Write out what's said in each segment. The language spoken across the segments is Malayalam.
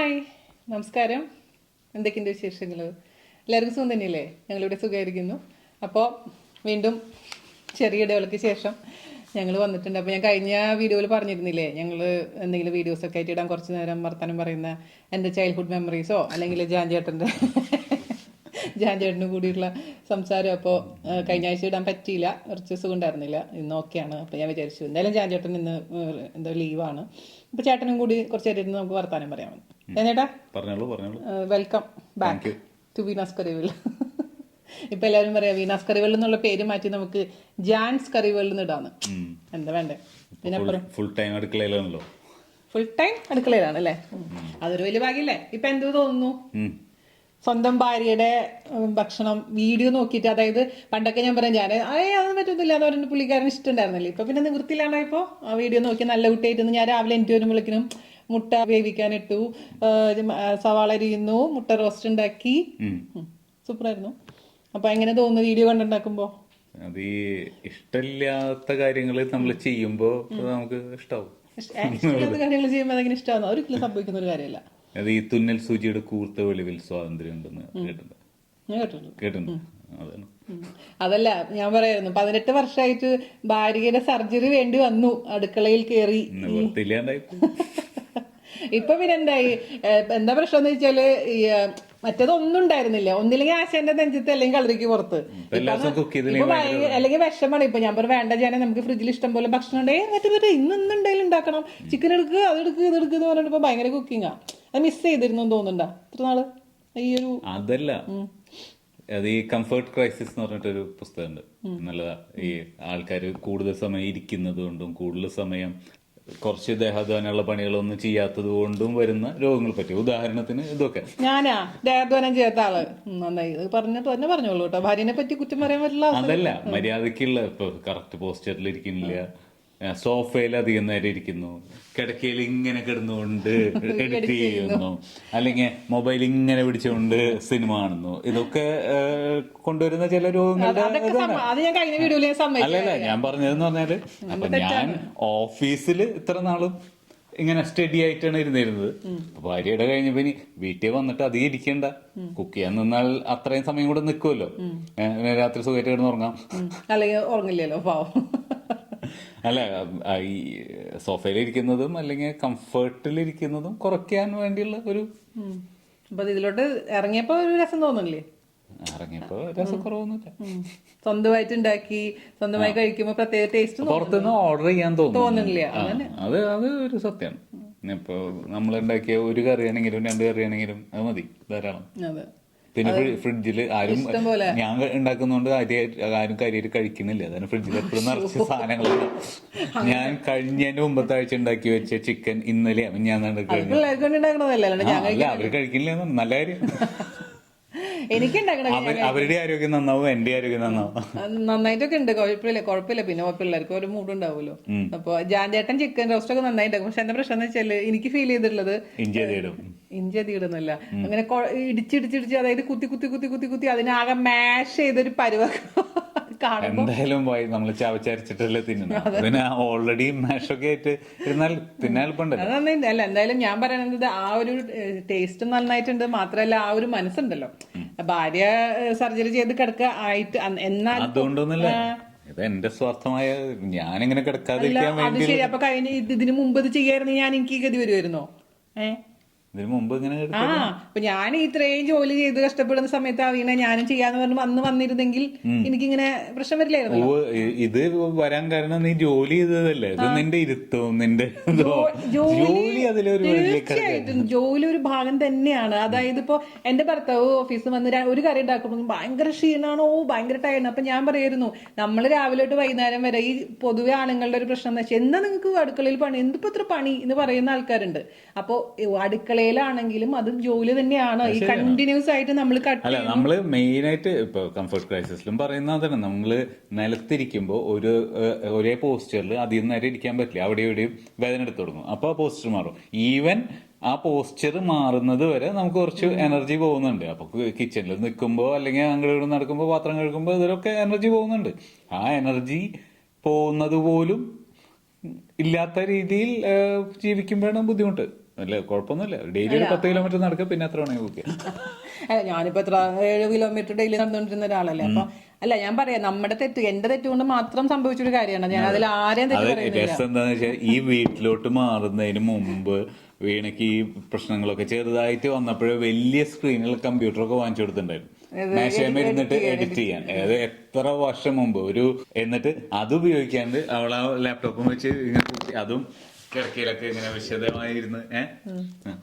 ഹായ്, നമസ്കാരം. എന്തൊക്കെയുണ്ട് വിശേഷങ്ങൾ? എല്ലാവർക്കും സുഖം തന്നെയല്ലേ? ഞങ്ങളിവിടെ സുഖമായിരിക്കുന്നു. അപ്പോൾ വീണ്ടും ചെറിയ ഇടവേളയ്ക്ക് ശേഷം ഞങ്ങൾ വന്നിട്ടുണ്ട്. അപ്പോൾ ഞാൻ കഴിഞ്ഞ വീഡിയോയിൽ പറഞ്ഞിരുന്നില്ലേ, ഞങ്ങൾ എന്തെങ്കിലും വീഡിയോസൊക്കെ ആയിട്ട് ഇടാൻ കുറച്ച് നേരം വർത്തമാനം പറയുന്ന എൻ്റെ ചൈൽഡ്ഹുഡ് മെമ്മറീസോ അല്ലെങ്കിൽ ജാൻചേട്ടനും കൂടിയുള്ള സംസാരം. അപ്പോൾ കഴിഞ്ഞ ആഴ്ച ഇടാൻ പറ്റിയില്ല, കുറച്ച് സുഖം ഉണ്ടായിരുന്നില്ല. ഇന്ന് ഓക്കെയാണ്. അപ്പോൾ ഞാൻ വിചാരിച്ചു എന്തായാലും ജാൻചേട്ടൻ ഇന്ന് എന്താ ലീവാണ്. അപ്പോൾ ചേട്ടനും കൂടി കുറച്ച് നേരം ഇരുന്ന് നമുക്ക് വർത്താനം പറയാമെന്ന്. ചേട്ടാ വെൽക്കം ബാക്ക് ടു വീനാസ് കറിവേൽ. ഇപ്പൊ എല്ലാവരും പറയാം വീനാസ് കറിവേൽ എന്നുള്ള പേര് മാറ്റി നമുക്ക് ജാൻസ് കറിവേൽ എന്ന് ഇടാന്ന്. എന്താ വേണ്ടേ? ഇതിനപ്പുറം ഫുൾ ടൈം അടുക്കളയിലാണല്ലോ. ഫുൾ ടൈം അടുക്കളയിലാണ് അല്ലേ? അതൊരു വലിയ ഭാഗ്യല്ലേ? ഇപ്പൊ എന്ത് തോന്നുന്നു? സ്വന്തം ഭാര്യയുടെ ഭക്ഷണം വീഡിയോ നോക്കിയിട്ട്, അതായത് പണ്ടൊക്കെ ഞാൻ പറയാം ഞാൻ അതൊന്നും പറ്റൊന്നുമില്ല എന്ന് പറഞ്ഞ പുള്ളിക്കാരന് ഇഷ്ടമുണ്ടായിരുന്നില്ല. ഇപ്പൊ പിന്നെ നിവൃത്തിയിലാണോ ആ വീഡിയോ നോക്കി നല്ല കുട്ടിയായിട്ട് ഞാൻ രാവിലെ എനിക്ക് വരും വിളിക്കണം, മുട്ട വേവിക്കാനിട്ടു, സവാള അരിയുന്നു, മുട്ട റോസ്റ്റ് ഉണ്ടാക്കി, സൂപ്പറായിരുന്നു. അപ്പൊ എങ്ങനെ തോന്നുന്നു വീഡിയോ കണ്ടുണ്ടാക്കുമ്പോ? അത് ഈ ഇഷ്ടമില്ലാത്ത കാര്യങ്ങൾ നമ്മൾ ചെയ്യുമ്പോ നമുക്ക് ഇഷ്ടാവും. ഇഷ്ടമില്ലാത്ത കാര്യങ്ങൾ ചെയ്യുമ്പോൾ അതെങ്ങനെ ഇഷ്ടമാവുന്നു? ഒരിക്കലും സംഭവിക്കുന്ന ഒരു കാര്യമല്ല. അത് ഈ തുന്നൽ സൂചിയുടെ കൂർത്ത വെളിവിൽ സ്വാതന്ത്ര്യം ഉണ്ടെന്ന് കേട്ടിട്ടുണ്ട്. അതാണ്. അതല്ല ഞാൻ പറയായിരുന്നു, 18 വർഷമായിട്ട് ഭാര്യയുടെ സർജറി വേണ്ടി വന്നു അടുക്കളയിൽ കയറി. ഇപ്പൊ പിന്നെ എന്തായി, എന്താ പ്രശ്നം എന്ന് വെച്ചാല് മറ്റേതൊന്നും ഉണ്ടായിരുന്നില്ല. ഒന്നില്ലെങ്കിൽ ആശാന്റെ നെഞ്ചത്ത് അല്ലെങ്കിൽ കളറിക്ക് പുറത്ത്. അല്ലെങ്കിൽ വിഷമാണ്. ഇപ്പൊ ഞാൻ പറഞ്ഞു വേണ്ട ജാനെ, നമുക്ക് ഫ്രിഡ്ജിൽ ഇഷ്ടം പോലെ ഭക്ഷണം ഉണ്ടേ, മറ്റേ ഇന്നുണ്ടായാലും ഉണ്ടാക്കണം, ചിക്കൻ എടുക്കുക, അതെടുക്കുക, ഇതെടുക്കുക എന്ന് പറഞ്ഞിട്ട് ഇപ്പൊ ഭയങ്കര കുക്കിങ്ങാ. അത് മിസ് ചെയ്തിരുന്നു തോന്നുന്നുണ്ടാ ഇത്ര നാള് ഈ ഒരു? അതല്ല, അത് ഈ കംഫർട്ട് ക്രൈസിസ് എന്ന് പറഞ്ഞിട്ടൊരു പുസ്തകമുണ്ട്, നല്ലതാ. ഈ ആൾക്കാർ കൂടുതൽ സമയം ഇരിക്കുന്നത് കൊണ്ടും കൂടുതൽ സമയം കുറച്ച് ദേഹാധ്വാനമുള്ള പണികളൊന്നും ചെയ്യാത്തത് കൊണ്ടും വരുന്ന രോഗങ്ങളെ പറ്റി. ഉദാഹരണത്തിന് ഇതൊക്കെ. ഞാനാ ദേഹാധ്വാനം ചെയ്യാത്ത ആള് നന്നായി പറഞ്ഞിട്ട് തന്നെ പറഞ്ഞോളൂ കേട്ടോ. ഭാര്യനെ പറ്റി കുറ്റം പറയാൻ പറ്റില്ല. അതല്ല, മര്യാദക്കുള്ള ഇപ്പൊ കറക്റ്റ് പോസ്റ്ററിൽ ഇരിക്കുന്നില്ല, സോഫയിൽ അധികം നേരം ഇരിക്കുന്നു, കിടക്കയിൽ ഇങ്ങനെ കിടന്നുകൊണ്ട് എഡിറ്റ് ചെയ്യുന്നു, അല്ലെങ്കിൽ മൊബൈൽ ഇങ്ങനെ പിടിച്ചുകൊണ്ട് സിനിമ കാണുന്നു. ഇതൊക്കെ കൊണ്ടുവരുന്ന ചില രോഗങ്ങളുടെ. അല്ലല്ല, ഞാൻ പറഞ്ഞതെന്ന് പറഞ്ഞാല്, അപ്പൊ ഞാൻ ഓഫീസിൽ ഇത്ര നാളും ഇങ്ങനെ സ്റ്റഡി ആയിട്ടാണ് ഇരുന്നിരുന്നത്. ഭാര്യയുടെ കഴിഞ്ഞപ്പോ ഇനി വീട്ടിൽ വന്നിട്ട് അധികം ഇരിക്കണ്ട, കുക്ക് ചെയ്യാൻ നിന്നാൽ അത്രയും സമയം കൂടെ നിൽക്കുമല്ലോ, രാത്രി സുഖമായിട്ട് കിടന്നുറങ്ങാം. അല്ലെങ്കിൽ ഉറങ്ങില്ലല്ലോ പാവം. അല്ല, ഈ സോഫയിലിരിക്കുന്നതും അല്ലെങ്കിൽ കംഫർട്ടിലിരിക്കുന്നതും കുറയ്ക്കാൻ വേണ്ടിയുള്ള ഒരു. അപ്പൊ ഇതിലോട്ട് ഇറങ്ങിയപ്പോ ഒരു രസം തോന്നുന്നില്ലേ? ഇറങ്ങിയപ്പോ രസക്കുറവൊന്നുമില്ല. സ്വന്തമായിട്ട് ഉണ്ടാക്കി സ്വന്തമായി കഴിക്കുമ്പോ പ്രത്യേക ടേസ്റ്റ്. പുറത്തുനിന്ന് ഓർഡർ ചെയ്യാൻ തോന്നുന്നില്ല. അത് ഒരു സത്യമാണ്. ഇപ്പൊ നമ്മളുണ്ടാക്കിയ ഒരു കറിയാണെങ്കിലും 2 കറിയാണെങ്കിലും അത് മതി, ധാരാളം. പിന്നെ ഫ്രിഡ്ജില് ആരും, ഞാൻ ഉണ്ടാക്കുന്നോണ്ട് ആരും കാര്യമായിട്ട് കഴിക്കുന്നില്ല. അതാണ് ഫ്രിഡ്ജിൽ എപ്പോഴും നിറച്ച് സാധനങ്ങളുണ്ട്. ഞാൻ കഴിഞ്ഞതിന്റെ മുമ്പത്തെ ആഴ്ച ഉണ്ടാക്കി വെച്ച ചിക്കൻ ഇന്നലെ ഞാൻ അല്ല, അവര് കഴിക്കില്ല. നല്ല കാര്യം. അവരുടെ ആരോഗ്യം നന്നാവും, എന്റെ ആരോഗ്യം നന്നാവും. നന്നായിട്ടൊക്കെ ഉണ്ട്, കുഴപ്പമില്ല. പിന്നെ പിള്ളേർക്ക് ഒരു മൂഡ് ഉണ്ടാവുമല്ലോ. അപ്പൊ ജാൻചേട്ടൻ ചിക്കൻ റോസ്റ്റ് ഒക്കെ നന്നായിട്ടുണ്ടാക്കും. പക്ഷെ എന്റെ പ്രശ്നം എന്ന് വെച്ചാല് എനിക്ക് ഫീൽ ചെയ്തിട്ടുള്ളത് ഇഞ്ചി അതി ഇടുന്നില്ല, അങ്ങനെ ഇടിച്ചിടിച്ചിടിച്ച്, അതായത് കുത്തി കുത്തി കുത്തി കുത്തി കുത്തി അതിനാകെ മാഷ് ചെയ്തൊരു പരുവം എന്തായാലും നമ്മള് ചവച്ചരച്ചിട്ടല്ലേ തിന്നണം. പിന്നെ ഓൾറെഡി മാഷൊക്കെ ആയിട്ട് ഇരുന്നാൽ പിന്നെ എളുപ്പമുണ്ടല്ലോ. അല്ല, എന്തായാലും ഞാൻ പറയുന്നത് ആ ഒരു ടേസ്റ്റ് നന്നായിട്ടുണ്ട്. മാത്രല്ല ആ ഒരു മനസ്സുണ്ടല്ലോ, ഭാര്യ സർജറി ചെയ്ത് കിടക്കുക ആയിട്ട്. എന്നാൽ അതുകൊണ്ടൊന്നുമില്ല, ഇത് എന്റെ സ്വാർത്ഥമായ ഞാനിങ്ങനെ കിടക്കാതിരിക്കാൻ വേണ്ടി. ശരി, അപ്പൊ കഴിഞ്ഞ ഇതിന് മുമ്പ് ഇത് ചെയ്യായിരുന്നു ഞാൻ, എനിക്ക് ഗതി വരുമായിരുന്നോ? ഇതിന് മുമ്പ് ഇങ്ങനെ അപ്പൊ ഞാൻ ഇത്രയും ജോലി ചെയ്ത് കഷ്ടപ്പെടുന്ന സമയത്ത് വീണ ഞാനും ചെയ്യാന്ന് പറഞ്ഞു വന്നിരുന്നെങ്കിൽ എനിക്കിങ്ങനെ പ്രശ്നം വരില്ലായിരുന്നു. ഇത് വരാൻ കാരണം നീ ജോലി ചെയ്തതല്ലേ, ഇത് നിന്റെ ഇരുത്തവും നിന്റെ ജോലി അതിലൊരു. തീർച്ചയായിട്ടും ജോലി ഒരു ഭാഗം തന്നെയാണ്. അതായത് ഇപ്പൊ എന്റെ ഭർത്താവ് ഓഫീസിൽ വന്ന് ഒരു കറി ഉണ്ടാക്കുമ്പോൾ ഭയങ്കര ക്ഷീണാണോ, ഭയങ്കര ടയർഡ്. അപ്പൊ ഞാൻ പറയായിരുന്നു, നമ്മൾ രാവിലെ തൊട്ട് വൈകുന്നേരം വരെ ഈ പൊതുവെ ആണുങ്ങളുടെ ഒരു പ്രശ്നം എന്ന് വെച്ചാൽ, എന്നാ നിങ്ങൾക്ക് അടുക്കളയിൽ പണി, എന്തിപ്പോ ഇത്ര പണി എന്ന് പറയുന്ന ആൾക്കാരുണ്ട്. അപ്പൊ അടുക്കളയിലാണെങ്കിലും അത് ജോലി തന്നെയാണ്. ഈ കണ്ടിന്യൂസ് ആയിട്ട് നമ്മള് മെയിൻ ആയിട്ട് ഇപ്പൊ കംഫർട്ട് ക്രൈസിസിലും പറയുന്നതാണ്, നമ്മള് നിലത്തിരിക്കുമ്പോ ഒരേ പോസ്റ്ററിൽ അധികം നേരം ഇരിക്കാൻ പറ്റില്ല. അവിടെ എവിടെയും വേദന എടുത്തു തുടങ്ങും. അപ്പൊ ആ പോസ്റ്റർ മാറും. ഈവൻ ആ പോസ്റ്റർ മാറുന്നത് വരെ നമുക്ക് കുറച്ച് എനർജി പോകുന്നുണ്ട്. അപ്പൊ കിച്ചണിൽ നിൽക്കുമ്പോ അല്ലെങ്കിൽ അങ്ങോട്ട് നടക്കുമ്പോ പാത്രം കഴുകുമ്പോ ഇതിലൊക്കെ എനർജി പോകുന്നുണ്ട്. ആ എനർജി പോകുന്നത് പോലും ഇല്ലാത്ത രീതിയിൽ ജീവിക്കുമ്പോഴാണ് ബുദ്ധിമുട്ട്. അല്ല കുഴപ്പമൊന്നുമില്ല. ഡെയിലി ഒരു 10 കിലോമീറ്റർ നടക്കുക, പിന്നെ എത്ര വേണമെങ്കിൽ കുക്ക് ചെയ്യാം. അല്ല ഞാനിപ്പോ 7 കിലോമീറ്റർ ഡെയിലി നടന്നുകൊണ്ടിരുന്ന ഒരാളല്ലേ. അപ്പൊ അല്ല ഞാൻ പറയാം, നമ്മുടെ തെറ്റ്, എന്റെ തെറ്റ് കൊണ്ട് മാത്രം സംഭവിച്ചൊരു കാര്യമാണ്. ഞാൻ അതിൽ ആരെയും തെറ്റ് പറയുന്നില്ല. രസം എന്താന്ന് വെച്ചാൽ ഈ വീട്ടിലോട്ട് മാറുന്നതിന് മുമ്പ് വീണയ്ക്ക് ഈ പ്രശ്നങ്ങളൊക്കെ ചെറുതായിട്ട് വന്നപ്പോഴേ വലിയ സ്ക്രീനിൽ കമ്പ്യൂട്ടറൊക്കെ വാങ്ങിച്ചു കൊടുത്തിട്ടുണ്ടായിരുന്നു, മേശമ ഇരുന്നിട്ട് എഡിറ്റ് ചെയ്യാൻ. അതായത് എത്ര വർഷം മുമ്പ് എന്നിട്ട് അത് ഉപയോഗിക്കാണ്ട് അവൾ ആ ലാപ്ടോപ്പും വെച്ച് ഇങ്ങനെ അതും കിടക്കയിലൊക്കെ ഇങ്ങനെ വിശദമായിരുന്നു.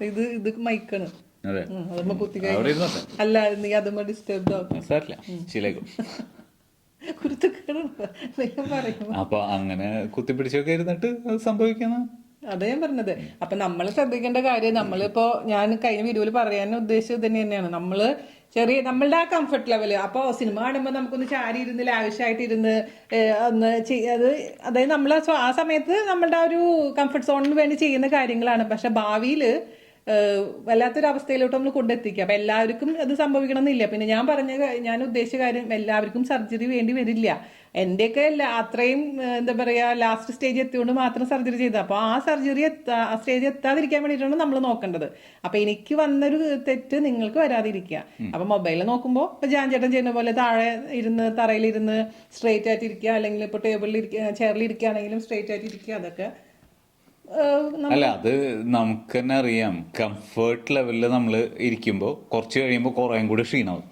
ഇത് മൈക്കാണ്. അതെ, അതുമ്പോ കുത്തി അവിടെ ഇരുന്നോട്ടെ. അല്ല നീ അതുമ്പോ ഡിസ്റ്റർബ്ഡ് ആവും. സാരില്ല, ശീലേക്കും. അപ്പൊ അങ്ങനെ കുത്തിപ്പിടിച്ചൊക്കെ ഇരുന്നിട്ട് അത് സംഭവിക്കുന്ന അതേ ഞാൻ പറഞ്ഞത്. അപ്പൊ നമ്മൾ ശ്രദ്ധിക്കേണ്ട കാര്യം, നമ്മളിപ്പോ ഞാൻ കഴിഞ്ഞ വീഡിയോയിൽ പറയാൻ ഉദ്ദേശിച്ചത് തന്നെയാണ്, നമ്മളുടെ ആ കംഫർട്ട് ലെവല്. അപ്പൊ സിനിമ കാണുമ്പോൾ നമുക്കൊന്ന് ചാരി ഇരുന്ന് ലാവിഷായിട്ട് ഇരുന്ന് ഒന്ന് അതായത് നമ്മൾ ആ സമയത്ത് നമ്മളുടെ ആ ഒരു കംഫർട്ട് സോണിന് വേണ്ടി ചെയ്യുന്ന കാര്യങ്ങളാണ്. പക്ഷെ ഭാവിയില് വല്ലാത്തൊരു അവസ്ഥയിലോട്ട് നമ്മൾ കൊണ്ടെത്തിക്കുക. അപ്പൊ എല്ലാവർക്കും അത് സംഭവിക്കണം എന്നില്ല. പിന്നെ ഞാൻ ഉദ്ദേശിച്ച കാര്യം, എല്ലാവർക്കും സർജറി വേണ്ടി വരില്ല. എന്റെയൊക്കെ അത്രയും എന്താ പറയാ ലാസ്റ്റ് സ്റ്റേജ് എത്തിയോണ്ട് മാത്രം സർജറി ചെയ്ത. അപ്പൊ ആ സ്റ്റേജ് എത്താതിരിക്കാൻ വേണ്ടിയിട്ടാണ് നമ്മൾ നോക്കേണ്ടത്. അപ്പൊ എനിക്ക് വന്നൊരു തെറ്റ് നിങ്ങൾക്ക് വരാതിരിക്കുക. അപ്പൊ മൊബൈലിൽ നോക്കുമ്പോൾ ഇപ്പൊ ജാൻചേട്ടൻ ചെയ്യുന്ന പോലെ താഴെ ഇരുന്ന് തറയിലിരുന്ന് സ്ട്രെയിറ്റ് ആയിട്ട് ഇരിക്കുക, അല്ലെങ്കിൽ ഇപ്പൊ ടേബിളിൽ ചെയറിൽ ഇരിക്കുകയാണെങ്കിലും സ്ട്രെയിറ്റ് ആയിട്ട് ഇരിക്കുക. അതൊക്കെ അല്ല, അത് നമുക്ക് തന്നെ അറിയാം. കംഫേർട്ട് ലെവലിൽ നമ്മൾ ഇരിക്കുമ്പോൾ കുറച്ച് കഴിയുമ്പോൾ കുറേയും കൂടി ക്ഷീണമാവും.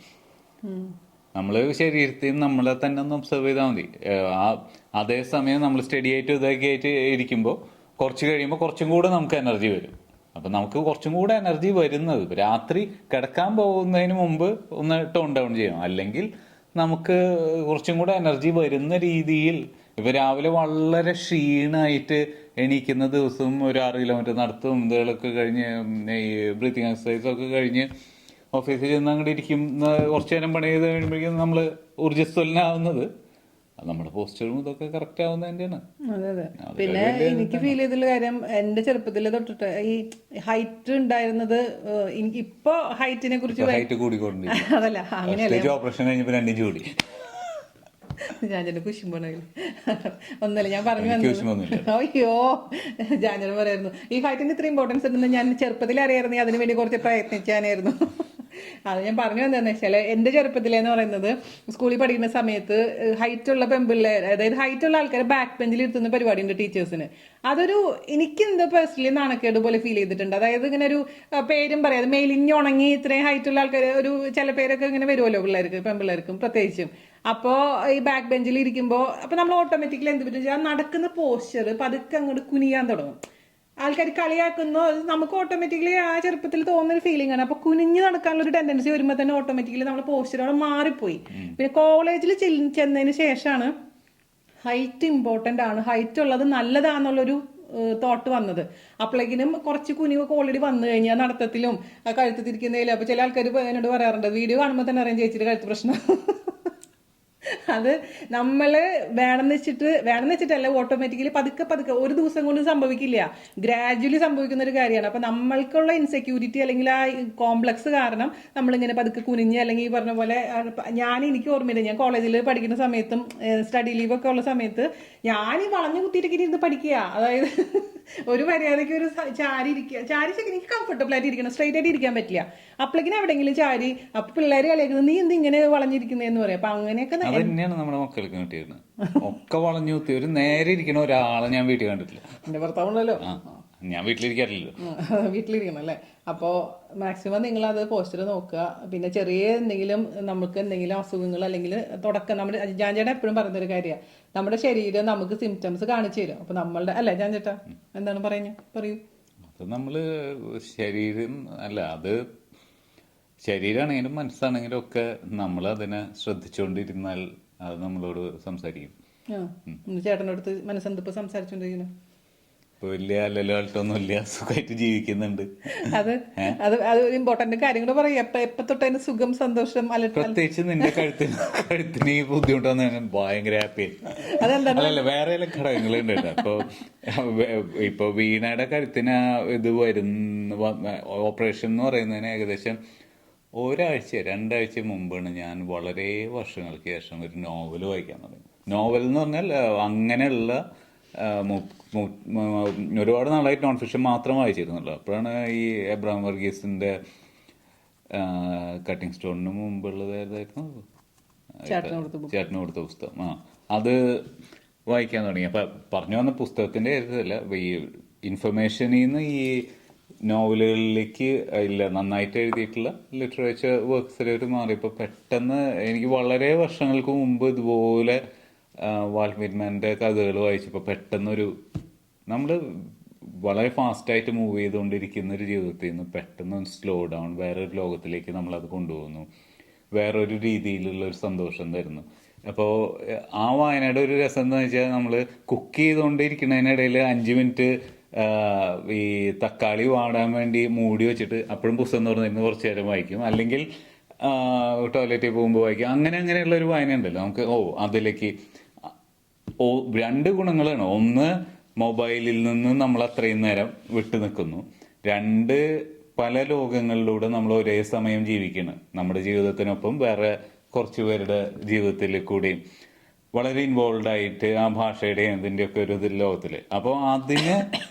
നമ്മള് ശരീരത്തിൽ നമ്മളെ തന്നെ ഒന്ന് ഒബ്സർവ് ചെയ്താൽ മതി. അതേസമയം നമ്മൾ സ്റ്റഡി ആയിട്ട് ഇതൊക്കെ ആയിട്ട് ഇരിക്കുമ്പോൾ കുറച്ച് കഴിയുമ്പോൾ കുറച്ചും കൂടെ നമുക്ക് എനർജി വരും. അപ്പൊ നമുക്ക് കുറച്ചും കൂടെ എനർജി വരുന്നത് രാത്രി കിടക്കാൻ പോകുന്നതിന് മുമ്പ് ഒന്ന് ടോൺ ഡൗൺ ചെയ്യണം. അല്ലെങ്കിൽ നമുക്ക് കുറച്ചും കൂടെ എനർജി വരുന്ന രീതിയിൽ ഇപ്പൊ രാവിലെ വളരെ ക്ഷീണമായിട്ട് എണീക്കുന്ന ദിവസവും ഒരു 6 കിലോമീറ്റർ നടത്തും ഇതുകളൊക്കെ കഴിഞ്ഞ് ഈ ബ്രീത്തിങ് എക്സസൈസ് ഒക്കെ കഴിഞ്ഞ് ഓഫീസിൽ ചെന്ന് അങ്ങോട്ട് ഇരിക്കുന്ന കുറച്ചു നേരം പണി ചെയ്ത് കഴിയുമ്പോഴേക്കും നമ്മള് ഊർജ്ജസ്വലനാവുന്നത് നമ്മുടെ പോസ്റ്ററും ഇതൊക്കെ കറക്റ്റ് ആവുന്നതിന്റെയാണ്. അതെ അതെ. പിന്നെ എനിക്ക് ഫീൽ ചെയ്തിട്ടുള്ള കാര്യം, എന്റെ ചെറുപ്പത്തിൽ തൊട്ടിട്ട് ഈ ഹൈറ്റ് ഉണ്ടായിരുന്നത്, എനിക്ക് ഇപ്പൊ ഹൈറ്റിനെ കുറിച്ച് ഹൈറ്റ് കൂടിക്കൊണ്ട് അതല്ല അങ്ങനെയല്ല, ഓപ്പറേഷൻ കഴിഞ്ഞപ്പോ 2 ഇഞ്ച് കൂടി. ജാഞ്ചന് കുശുമ്പോണേല് ഒന്നല്ല ഞാൻ പറഞ്ഞു വന്നത്. അയ്യോ ജാഞ്ചന പറയായിരുന്നു ഈ ഹൈറ്റിന് ഇത്ര ഇമ്പോർട്ടൻസ് ഉണ്ടെന്ന് ഞാൻ ചെറുപ്പത്തിൽ അറിയായിരുന്നു, അതിനു വേണ്ടി കുറച്ച് പ്രയത്നിച്ചാനായിരുന്നു. അത് ഞാൻ പറഞ്ഞു എന്താണെന്ന് വെച്ചാൽ, എൻ്റെ ചെറുപ്പത്തിലെന്ന് പറയുന്നത് സ്കൂളിൽ പഠിക്കുന്ന സമയത്ത് ഹൈറ്റ് ഉള്ള പെമ്പിള്ളേർ, അതായത് ഹൈറ്റ് ഉള്ള ആൾക്കാരെ ബാക്ക് ബെഞ്ചിൽ ഇരുത്തുന്ന പരിപാടി ഉണ്ട് ടീച്ചേഴ്സിന്. അതൊരു എനിക്ക് എന്തോ പേഴ്സണലി നാണക്കേട് പോലെ ഫീൽ ചെയ്തിട്ടുണ്ട്. അതായത് ഇങ്ങനെ ഒരു പേരും പറയാതെ മെലിഞ്ഞുണങ്ങി ഇത്രയും ഹൈറ്റ് ഉള്ള ആൾക്കാർ, ഒരു ചില പേരൊക്കെ ഇങ്ങനെ വരുമല്ലോ പിള്ളേർക്ക്, പെമ്പിള്ളേർക്കും പ്രത്യേകിച്ചും. അപ്പോ ഈ ബാക്ക് ബെഞ്ചിൽ ഇരിക്കുമ്പോൾ അപ്പൊ നമ്മൾ ഓട്ടോമാറ്റിക്കലി എന്ത് പറ്റും, ആ നടക്കുന്ന പോസ്ചർ പതുക്കെ അങ്ങോട്ട് കുനിയാൻ തുടങ്ങും. ആൾക്കാർ കളിയാക്കുന്നു, നമുക്ക് ഓട്ടോമാറ്റിക്കലി ആ ചെറുപ്പത്തിൽ തോന്നുന്ന ഫീലിംഗ് ആണ്. അപ്പൊ കുനിഞ്ഞ് നടക്കാനുള്ള ഒരു ടെൻഡൻസി വരുമ്പോൾ തന്നെ ഓട്ടോമാറ്റിക്കലി നമ്മുടെ പോസ്ചർ അവിടെ മാറിപ്പോയി. പിന്നെ കോളേജിൽ ചെന്നതിന് ശേഷമാണ് ഹൈറ്റ് ഇമ്പോർട്ടന്റ് ആണ്, ഹൈറ്റ് ഉള്ളത് നല്ലതാന്നുള്ളൊരു തോട്ട് വന്നത്. അപ്പോഴേക്കിനും കുറച്ച് കുനിവൊക്കെ ഓൾറെഡി വന്നു കഴിഞ്ഞാൽ നടത്തത്തിലും കഴുത്ത് തിരിക്കുന്നതിലും. അപ്പൊ ചില ആൾക്കാർ എന്നോട് പറയാറുണ്ട്, വീഡിയോ കാണുമ്പോൾ തന്നെ അറിയാം ചേച്ചിയുടെ കഴുത്ത് പ്രശ്നം. അത് നമ്മള് വേണമെന്ന് വെച്ചിട്ടല്ല, ഓട്ടോമാറ്റിക്കലി പതുക്കെ ഒരു ദിവസം കൊണ്ട് സംഭവിക്കില്ല, ഗ്രാജുവലി സംഭവിക്കുന്ന ഒരു കാര്യമാണ്. അപ്പൊ നമ്മൾക്കുള്ള ഇൻസെക്യൂരിറ്റി അല്ലെങ്കിൽ ആ കോംപ്ലക്സ് കാരണം നമ്മളിങ്ങനെ പതുക്കെ കുനിഞ്ഞ്, അല്ലെങ്കിൽ ഈ പറഞ്ഞ പോലെ എനിക്ക് ഓർമ്മയില്ല, ഞാൻ കോളേജിൽ പഠിക്കുന്ന സമയത്തും സ്റ്റഡി ലീവ് ഒക്കെ ഉള്ള സമയത്ത് ഞാൻ ഈ വളഞ്ഞു കുത്തിയിട്ടൊക്കെ ഇരുന്ന് പഠിക്കുക. അതായത് ഒരു മര്യാദയ്ക്ക് ഒരു ചാരി എനിക്ക് കംഫർട്ടബിൾ ആയിട്ട് ഇരിക്കണം, സ്ട്രെയിറ്റ് ആയിട്ട് ഇരിക്കാൻ പറ്റില്ല. അപ്പോഴേക്കിനും എവിടെയെങ്കിലും ചാരി, അപ്പൊ പിള്ളേര് കളിയാക്കുന്നത് നീ എന്ത് ഇങ്ങനെ വളഞ്ഞിരിക്കുന്നതെന്ന് പറയും. അപ്പൊ അങ്ങനെയൊക്കെ തന്നെയാണ് നമ്മുടെ മക്കൾക്ക് കിട്ടിയിരുന്നത്. ഒക്കെ വളഞ്ഞു കുത്തി ഒരു നേരെ ഇരിക്കണ ഒരാളെ ഞാൻ വീട്ടിൽ കണ്ടിട്ടില്ല. എന്റെ ഭർത്താവുണ്ടല്ലോ, ഞാൻ വീട്ടിലിരിക്കാറില്ലല്ലോ. വീട്ടിലിരിക്കണം അല്ലേ. അപ്പോൾ മാക്സിമം നിങ്ങൾ അത് പോസ്റ്റർ നോക്കുക. പിന്നെ ചെറിയ നമുക്ക് എന്തെങ്കിലും അസുഖങ്ങൾ അല്ലെങ്കിൽ നമ്മുടെ ജാൻചേട്ടൻ എപ്പോഴും പറയുന്നൊരു കാര്യമാണ്, നമ്മുടെ ശരീരം നമുക്ക് സിംറ്റംസ് കാണിച്ചു തരും. അപ്പൊ നമ്മളുടെ അല്ലേ ജാൻചേട്ടാ, എന്താണ് പറയൂ. അത് നമ്മള് ശരീരം അല്ല, അത് ശരീരമാണെങ്കിലും മനസ്സാണെങ്കിലും ഒക്കെ നമ്മൾ അതിനെ ശ്രദ്ധിച്ചുകൊണ്ടിരുന്നാൽ അത് നമ്മളോട് സംസാരിക്കും. ചേട്ടനടുത്ത് മനസ്സെന്തിപ്പോ സംസാരിച്ചോണ്ടിരിക്കുന്നു, ഇപ്പൊ വലിയ അല്ലൊന്നും ഇല്ല, സുഖമായിട്ട് ജീവിക്കുന്നുണ്ട്. അത് ഇമ്പോർട്ടന്റ് കാര്യങ്ങൾ പറയും. എപ്പൊ തൊട്ടതിന് സുഖം, സന്തോഷം. പ്രത്യേകിച്ച് നിന്റെ കഴുത്തിന് ഈ ബുദ്ധിമുട്ടാന്ന് ഞാൻ ഭയങ്കര ഹാപ്പി. അല്ലല്ല, വേറെ ചില ഘടകങ്ങളുണ്ട് കേട്ടോ. ഇപ്പൊ വീണയുടെ കഴുത്തിന് ഇത് ഓപ്പറേഷൻ എന്ന് പറയുന്നതിന് ഏകദേശം 2 ആഴ്ച മുമ്പാണ് ഞാൻ വളരെ വർഷങ്ങൾക്ക് ശേഷം ഒരു നോവൽ വായിക്കാൻ തുടങ്ങി. നോവൽ എന്ന് പറഞ്ഞാൽ അങ്ങനെയുള്ള ഒരുപാട് നാളായിട്ട് നോൺ ഫിക്ഷൻ മാത്രം വായിച്ചിരുന്നല്ലോ. അപ്പോഴാണ് ഈ എബ്രഹാം വർഗീസിന്റെ കട്ടിംഗ് സ്റ്റോണിന് മുമ്പുള്ളത് ഏതായിരുന്നു, ചേട്ടന് കൊടുത്ത പുസ്തകം. അത് വായിക്കാൻ തുടങ്ങി. അപ്പൊ പറഞ്ഞു വന്ന പുസ്തകത്തിന്റെ കാര്യത്തിലല്ല, ഈ ഇൻഫർമേഷനിൽ നിന്ന് ഈ നോവലുകളിലേക്ക് ഇല്ല നന്നായിട്ട് എഴുതിയിട്ടുള്ള ലിറ്ററേച്ചർ വർക്ക്സിലേക്ക് മാറിയപ്പോൾ പെട്ടെന്ന് എനിക്ക് വളരെ വർഷങ്ങൾക്ക് മുമ്പ് ഇതുപോലെ വാൾട്ട് വിറ്റ്മാന്റെ കഥകൾ വായിച്ചപ്പോൾ പെട്ടെന്നൊരു നമ്മൾ വളരെ ഫാസ്റ്റായിട്ട് മൂവ് ചെയ്തുകൊണ്ടിരിക്കുന്ന ഒരു ജീവിതത്തിൽ നിന്ന് പെട്ടെന്ന് സ്ലോ ഡൗൺ, വേറൊരു ലോകത്തിലേക്ക് നമ്മളത് കൊണ്ടുപോകുന്നു, വേറൊരു രീതിയിലുള്ള ഒരു സന്തോഷം തരുന്നു. അപ്പോൾ ആ വായനയുടെ ഒരു രസം എന്താ വെച്ചാൽ, നമ്മൾ കുക്ക് ചെയ്തുകൊണ്ടിരിക്കുന്നതിനിടയിൽ 5 മിനിറ്റ് ഈ തക്കാളി വാടാൻ വേണ്ടി മൂടി വെച്ചിട്ട് അപ്പോഴും പുസ്തകം തുറന്നിരുന്ന് കുറച്ച് നേരം വായിക്കും, അല്ലെങ്കിൽ ടോയ്ലറ്റിൽ പോകുമ്പോൾ വായിക്കും. അങ്ങനെയുള്ള ഒരു വായന ഉണ്ടല്ലോ നമുക്ക്. അതിലേക്ക് 2 ഗുണങ്ങളാണ്. ഒന്ന്, മൊബൈലിൽ നിന്ന് നമ്മൾ അത്രയും നേരം വിട്ടു നിൽക്കുന്നു. 2, പല ലോകങ്ങളിലൂടെ നമ്മൾ ഒരേ സമയം ജീവിക്കണം. നമ്മുടെ ജീവിതത്തിനൊപ്പം വേറെ കുറച്ചു പേരുടെ ജീവിതത്തിൽ കൂടിയും വളരെ ഇൻവോൾവ് ആയിട്ട് ആ ഭാഷയുടെയും ഇതിൻ്റെയൊക്കെ ഒരു ലോകത്തില്. അപ്പോൾ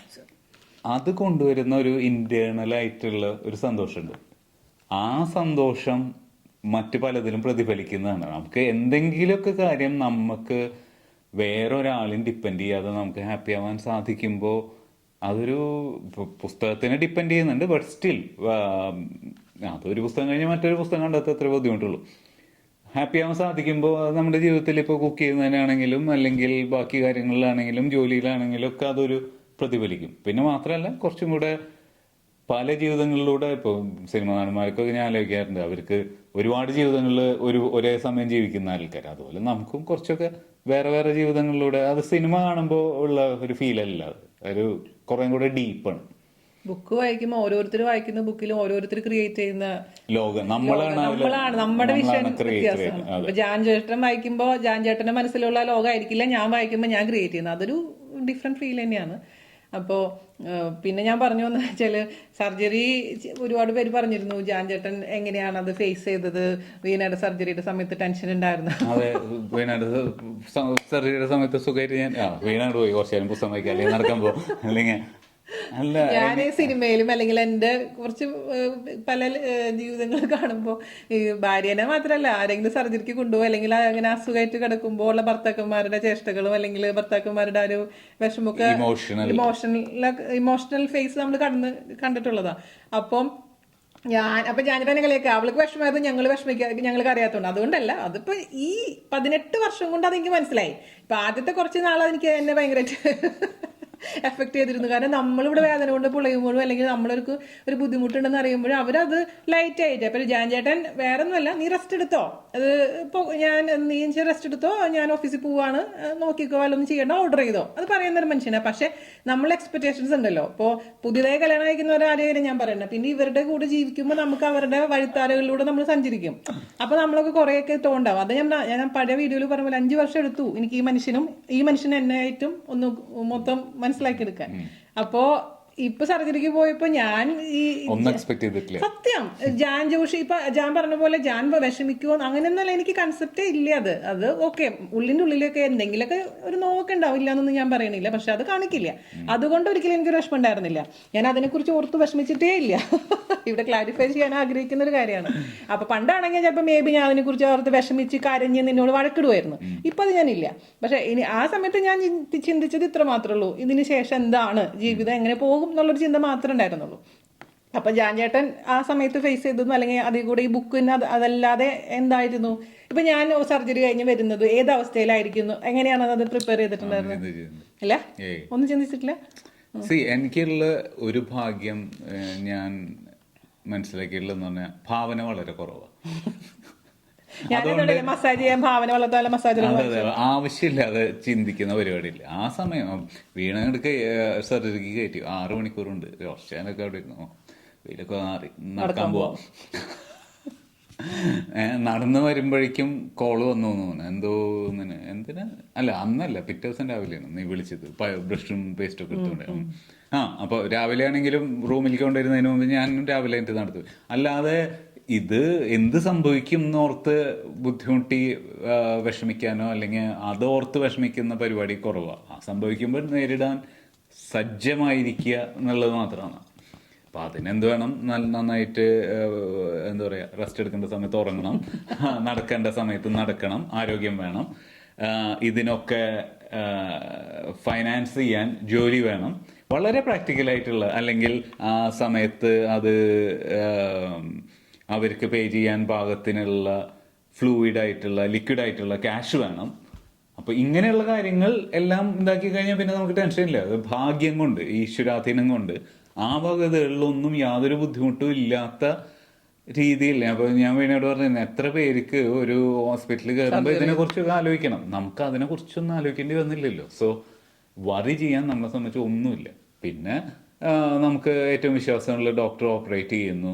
അത് കൊണ്ടുവരുന്ന ഒരു ഇന്റേണൽ ആയിട്ടുള്ള ഒരു സന്തോഷമുണ്ട്. ആ സന്തോഷം മറ്റു പലതിലും പ്രതിഫലിക്കുന്നതാണ്. നമുക്ക് എന്തെങ്കിലുമൊക്കെ കാര്യം നമുക്ക് വേറൊരാളും ഡിപ്പെൻഡ് ചെയ്യാതെ നമുക്ക് ഹാപ്പി ആവാൻ സാധിക്കുമ്പോൾ അതൊരു പുസ്തകത്തിനെ ഡിപ്പെൻഡ് ചെയ്യുന്നുണ്ട്. ബട്ട് സ്റ്റിൽ അതൊരു പുസ്തകം കഴിഞ്ഞാൽ മറ്റൊരു പുസ്തകം കണ്ടെത്താൻ അത്ര ബുദ്ധിമുട്ടുള്ളൂ. ഹാപ്പി ആവാൻ സാധിക്കുമ്പോൾ നമ്മുടെ ജീവിതത്തിൽ ഇപ്പോൾ കുക്ക് ചെയ്യുന്നതിനാണെങ്കിലും അല്ലെങ്കിൽ ബാക്കി കാര്യങ്ങളിലാണെങ്കിലും ജോലിയിലാണെങ്കിലും ഒക്കെ അതൊരു പ്രതിഫലിക്കും. പിന്നെ മാത്രമല്ല, കുറച്ചും കൂടെ പല ജീവിതങ്ങളിലൂടെ ഇപ്പോൾ സിനിമ നടന്മാർക്കൊക്കെ ഞാൻ ആലോചിക്കാറുണ്ട്, അവർക്ക് ഒരുപാട് ജീവിതങ്ങളിൽ ഒരേ സമയം ജീവിക്കുന്ന ആൾക്കാർ. അതുപോലെ നമുക്കും കുറച്ചൊക്കെ വേറെ വേറെ ജീവിതങ്ങളിലൂടെ അത് സിനിമ കാണുമ്പോൾ ഉള്ള ഒരു ഫീലല്ല, ഒരു കുറേ കൂടെ ഡീപ്പാണ്. ബുക്ക് വായിക്കുമ്പോൾ ഓരോരുത്തർ വായിക്കുന്ന ബുക്കിലും ഓരോരുത്തർ ക്രിയേറ്റ് ചെയ്യുന്ന ലോകം നമ്മളാണ് നമ്മുടെ വിഷയം വ്യത്യാസമാണ്. ഇപ്പൊ ജാൻ ചേട്ടൻ വായിക്കുമ്പോൾ ജാൻ ചേട്ടന്റെ മനസ്സിലുള്ള ലോകമായിരിക്കില്ല ഞാൻ വായിക്കുമ്പോൾ ഞാൻ ക്രിയേറ്റ് ചെയ്യുന്നത്. അതൊരു ഡിഫറെന്റ് ഫീൽ തന്നെയാണ്. അപ്പോൾ പിന്നെ ഞാൻ പറഞ്ഞു എന്ന് വെച്ചാല്, സർജറി ഒരുപാട് പേര് പറഞ്ഞിരുന്നു ജാൻ ചേട്ടൻ എങ്ങനെയാണ് അത് ഫേസ് ചെയ്തത്, വീണയുടെ സർജറിയുടെ സമയത്ത് ടെൻഷൻ ഉണ്ടായിരുന്നു. അതെ, വീണയുടെ സർജറിയുടെ സമയത്ത് സുഖമായിട്ട് ഞാൻ വീണോട് പോയി കുറച്ചു നേരം പുസ്തകം വായിക്കാം, അല്ലെങ്കിൽ നടക്കാൻ പോകും, അല്ലെങ്കിൽ ഞാൻ സിനിമയിലും അല്ലെങ്കിൽ എന്റെ കുറച്ച് പല ജീവിതങ്ങൾ കാണുമ്പോൾ ഈ ഭാര്യനെ മാത്രമല്ല ആരെങ്കിലും സർജറിക്ക് കൊണ്ടുപോകും, അല്ലെങ്കിൽ അങ്ങനെ അസുഖമായിട്ട് കിടക്കുമ്പോൾ ഉള്ള ഭർത്താക്കന്മാരുടെ ചേഷ്ടകളും അല്ലെങ്കിൽ ഭർത്താക്കന്മാരുടെ ഒരു വിഷമൊക്കെ ഇമോഷണൽ ഫേസ് നമ്മൾ കണ്ടിട്ടുള്ളതാ. അപ്പം ഞാനിപ്പന്നെ കളിയൊക്കെ അവൾക്ക് വിഷമമായത് ഞങ്ങൾക്ക് അറിയാത്തതുകൊണ്ട്, അതുകൊണ്ടല്ല, അതിപ്പോ ഈ 18 വർഷം കൊണ്ട് അതെനിക്ക് മനസ്സിലായി. ഇപ്പൊ ആദ്യത്തെ കുറച്ച് നാൾ എനിക്ക് എന്നെ ഭയങ്കരമായിട്ട് എഫക്ട് ചെയ്തിരുന്നു. കാരണം നമ്മളിവിടെ വേദന കൊണ്ട് പൊളയുമ്പോഴും അല്ലെങ്കിൽ നമ്മളൊരു ഒരു ബുദ്ധിമുട്ടുണ്ടെന്ന് അറിയുമ്പോഴും അവരത് ലൈറ്റ് ആയിട്ട്, അപ്പൊ ജാൻ ചേട്ടൻ വേറെ ഒന്നുമല്ല, നീ റെസ്റ്റ് എടുത്തോ, അത് ഇപ്പൊ നീ റെസ്റ്റ് എടുത്തോ, ഞാൻ ഓഫീസിൽ പോവാണ്, നോക്കിക്കോ, വല്ലൊന്നും ചെയ്യണ്ട, ഓർഡർ ചെയ്തോ, അത് പറയുന്ന ഒരു മനുഷ്യനാണ്. പക്ഷെ നമ്മൾ എക്സ്പെക്ടേഷൻസ് ഉണ്ടല്ലോ. ഇപ്പോൾ പുതിയതായി കല്യാണം കഴിക്കുന്നവരാരെയും ഞാൻ പറയണ്ട, പിന്നെ ഇവരുടെ കൂടെ ജീവിക്കുമ്പോൾ നമുക്ക് അവരുടെ വഴിത്താരകളിലൂടെ നമ്മൾ സഞ്ചരിക്കും. അപ്പൊ നമ്മളൊക്കെ കുറെയൊക്കെ തോണ്ടാവും. അത് ഞാൻ പഴയ വീഡിയോയിൽ പറഞ്ഞ പോലെ 5 വർഷം എടുത്തു എനിക്ക് ഈ മനുഷ്യനും എന്നെയായിട്ടും ഒന്ന് മൊത്തം മനസ്സിലാക്കിയെടുക്കാൻ. അപ്പോ ഇപ്പൊ സർജറിക്ക് പോയപ്പോ ഞാൻ ഈ സത്യം ജാൻ ജോഷി ഇപ്പൊ ജാൻ പറഞ്ഞ പോലെ ജാൻ വിഷമിക്കുമോ അങ്ങനെയൊന്നുമല്ല, എനിക്ക് കൺസെപ്റ്റേ ഇല്ല. അത് ഓക്കെ, ഉള്ളിന്റെ ഉള്ളിലൊക്കെ എന്തെങ്കിലുമൊക്കെ ഒരു നോക്കുണ്ടാവും, ഇല്ലാന്നൊന്നും ഞാൻ പറയണില്ല, പക്ഷെ അത് കാണിക്കില്ല. അതുകൊണ്ട് ഒരിക്കലും എനിക്കൊരു വിഷമം ഉണ്ടായിരുന്നില്ല. ഞാൻ അതിനെക്കുറിച്ച് ഓർത്ത് വിഷമിച്ചിട്ടേ ഇല്ല. ഇവിടെ ക്ലാരിഫൈ ചെയ്യാൻ ആഗ്രഹിക്കുന്ന ഒരു കാര്യമാണ്. അപ്പൊ പണ്ടാണെങ്കിൽ ചിലപ്പോൾ മേ ബി ഞാൻ അതിനെക്കുറിച്ച് ഓർത്ത് വിഷമിച്ച് കരഞ്ഞ് നിന്നോട് വഴക്കിടുമായിരുന്നു. ഇപ്പൊ അത് ഞാനില്ല. പക്ഷെ ഇനി ആ സമയത്ത് ഞാൻ ചിന്തിച്ചത് ഇത്ര മാത്രമേ ഉള്ളൂ, ഇതിന് ശേഷം എന്താണ് ജീവിതം, എങ്ങനെ പോകും എന്നുള്ളൊരു ചിന്ത മാത്രമേ ഉണ്ടായിരുന്നുള്ളൂ. അപ്പൊ ജാൻ ചേട്ടൻ ആ സമയത്ത് ഫേസ് ചെയ്തതും അല്ലെങ്കിൽ അതിൽ കൂടെ ഈ ബുക്കിന് അതല്ലാതെ എന്തായിരുന്നു, ഇപ്പൊ ഞാൻ സർജറി കഴിഞ്ഞ് വരുന്നത് ഏത് അവസ്ഥയിലായിരിക്കുന്നു, എങ്ങനെയാണ് അത് പ്രിപ്പയർ ചെയ്തിട്ടുണ്ടായിരുന്നത്? അല്ല, ഒന്നും ചിന്തിച്ചിട്ടില്ല. എനിക്കുള്ള ഒരു ഭാഗ്യം ഞാൻ മനസ്സിലാക്കിയിട്ടുള്ളതെന്ന് പറഞ്ഞാൽ ഭാവന വളരെ കുറവാണ്. മസാജ് ചെയ്യാൻ ഭാവന വളർത്താൻ മസാജ് ആവശ്യമില്ലാതെ ചിന്തിക്കുന്ന പരിപാടിയില്ല. ആ സമയം വീണെടുക്ക സർജറിക്ക് കയറ്റി 6 മണിക്കൂറുണ്ട്, കുറച്ചാനൊക്കെ അവിടെ ഇരുന്നു, വെയിലൊക്കെ മാറി നടക്കാൻ പോവാം. നടന്നു വരുമ്പോഴേക്കും കോള് വന്നു തോന്നുന്നു, എന്തോ എന്തിനാ അല്ല അന്നല്ല പിറ്റേ ദിവസം രാവിലെയാണ് നീ വിളിച്ചത്, ബ്രഷും പേസ്റ്റും ഒക്കെ എടുത്തുകൊണ്ട്. അപ്പൊ രാവിലെ ആണെങ്കിലും റൂമിലേക്ക് കൊണ്ടുവരുന്നതിന് മുമ്പ് ഞാൻ രാവിലെ എനിക്ക് നടത്തു. അല്ലാതെ ഇത് എന്ത് സംഭവിക്കും എന്നോർത്ത് ബുദ്ധിമുട്ടി വിഷമിക്കാനോ അല്ലെങ്കിൽ അതോർത്ത് വിഷമിക്കുന്ന പരിപാടി കുറവാണ്. സംഭവിക്കുമ്പോൾ നേരിടാൻ സജ്ജമായിരിക്കുക എന്നുള്ളത് മാത്രമാണ്. അപ്പൊ അതിനെന്ത് വേണം, നന്നായിട്ട് എന്താ പറയാ, റെസ്റ്റ് എടുക്കേണ്ട സമയത്ത് ഉറങ്ങണം, നടക്കേണ്ട സമയത്ത് നടക്കണം, ആരോഗ്യം വേണം, ഇതിനൊക്കെ ഫൈനാൻസ് ചെയ്യാൻ ജോലി വേണം. വളരെ പ്രാക്ടിക്കലായിട്ടുള്ള, അല്ലെങ്കിൽ ആ സമയത്ത് അത് അവർക്ക് പേ ചെയ്യാൻ പാകത്തിനുള്ള ഫ്ലൂയിഡ് ആയിട്ടുള്ള, ലിക്വിഡ് ആയിട്ടുള്ള ക്യാഷ് വേണം. അപ്പൊ ഇങ്ങനെയുള്ള കാര്യങ്ങൾ എല്ലാം ഉണ്ടാക്കി കഴിഞ്ഞാൽ പിന്നെ നമുക്ക് ടെൻഷൻ ഇല്ല. അത് ഭാഗ്യം കൊണ്ട്, ഈശ്വരാധീനം കൊണ്ട് ആ വകതകളിലൊന്നും യാതൊരു ബുദ്ധിമുട്ടും ഇല്ലാത്ത രീതിയിൽ. അപ്പൊ ഞാൻ വീണോട് പറഞ്ഞു, എത്ര പേർക്ക് ഒരു ഹോസ്പിറ്റലിൽ കയറുമ്പോൾ ഇതിനെ കുറിച്ചൊക്കെ ആലോചിക്കണം. നമുക്ക് അതിനെ കുറിച്ചൊന്നും ആലോചിക്കേണ്ടി വന്നില്ലല്ലോ. സോ വറി ചെയ്യാൻ നമ്മളെ സംബന്ധിച്ച് ഒന്നുമില്ല. പിന്നെ നമുക്ക് ഏറ്റവും വിശ്വാസമുള്ള ഡോക്ടർ ഓപ്പറേറ്റ് ചെയ്യുന്നു,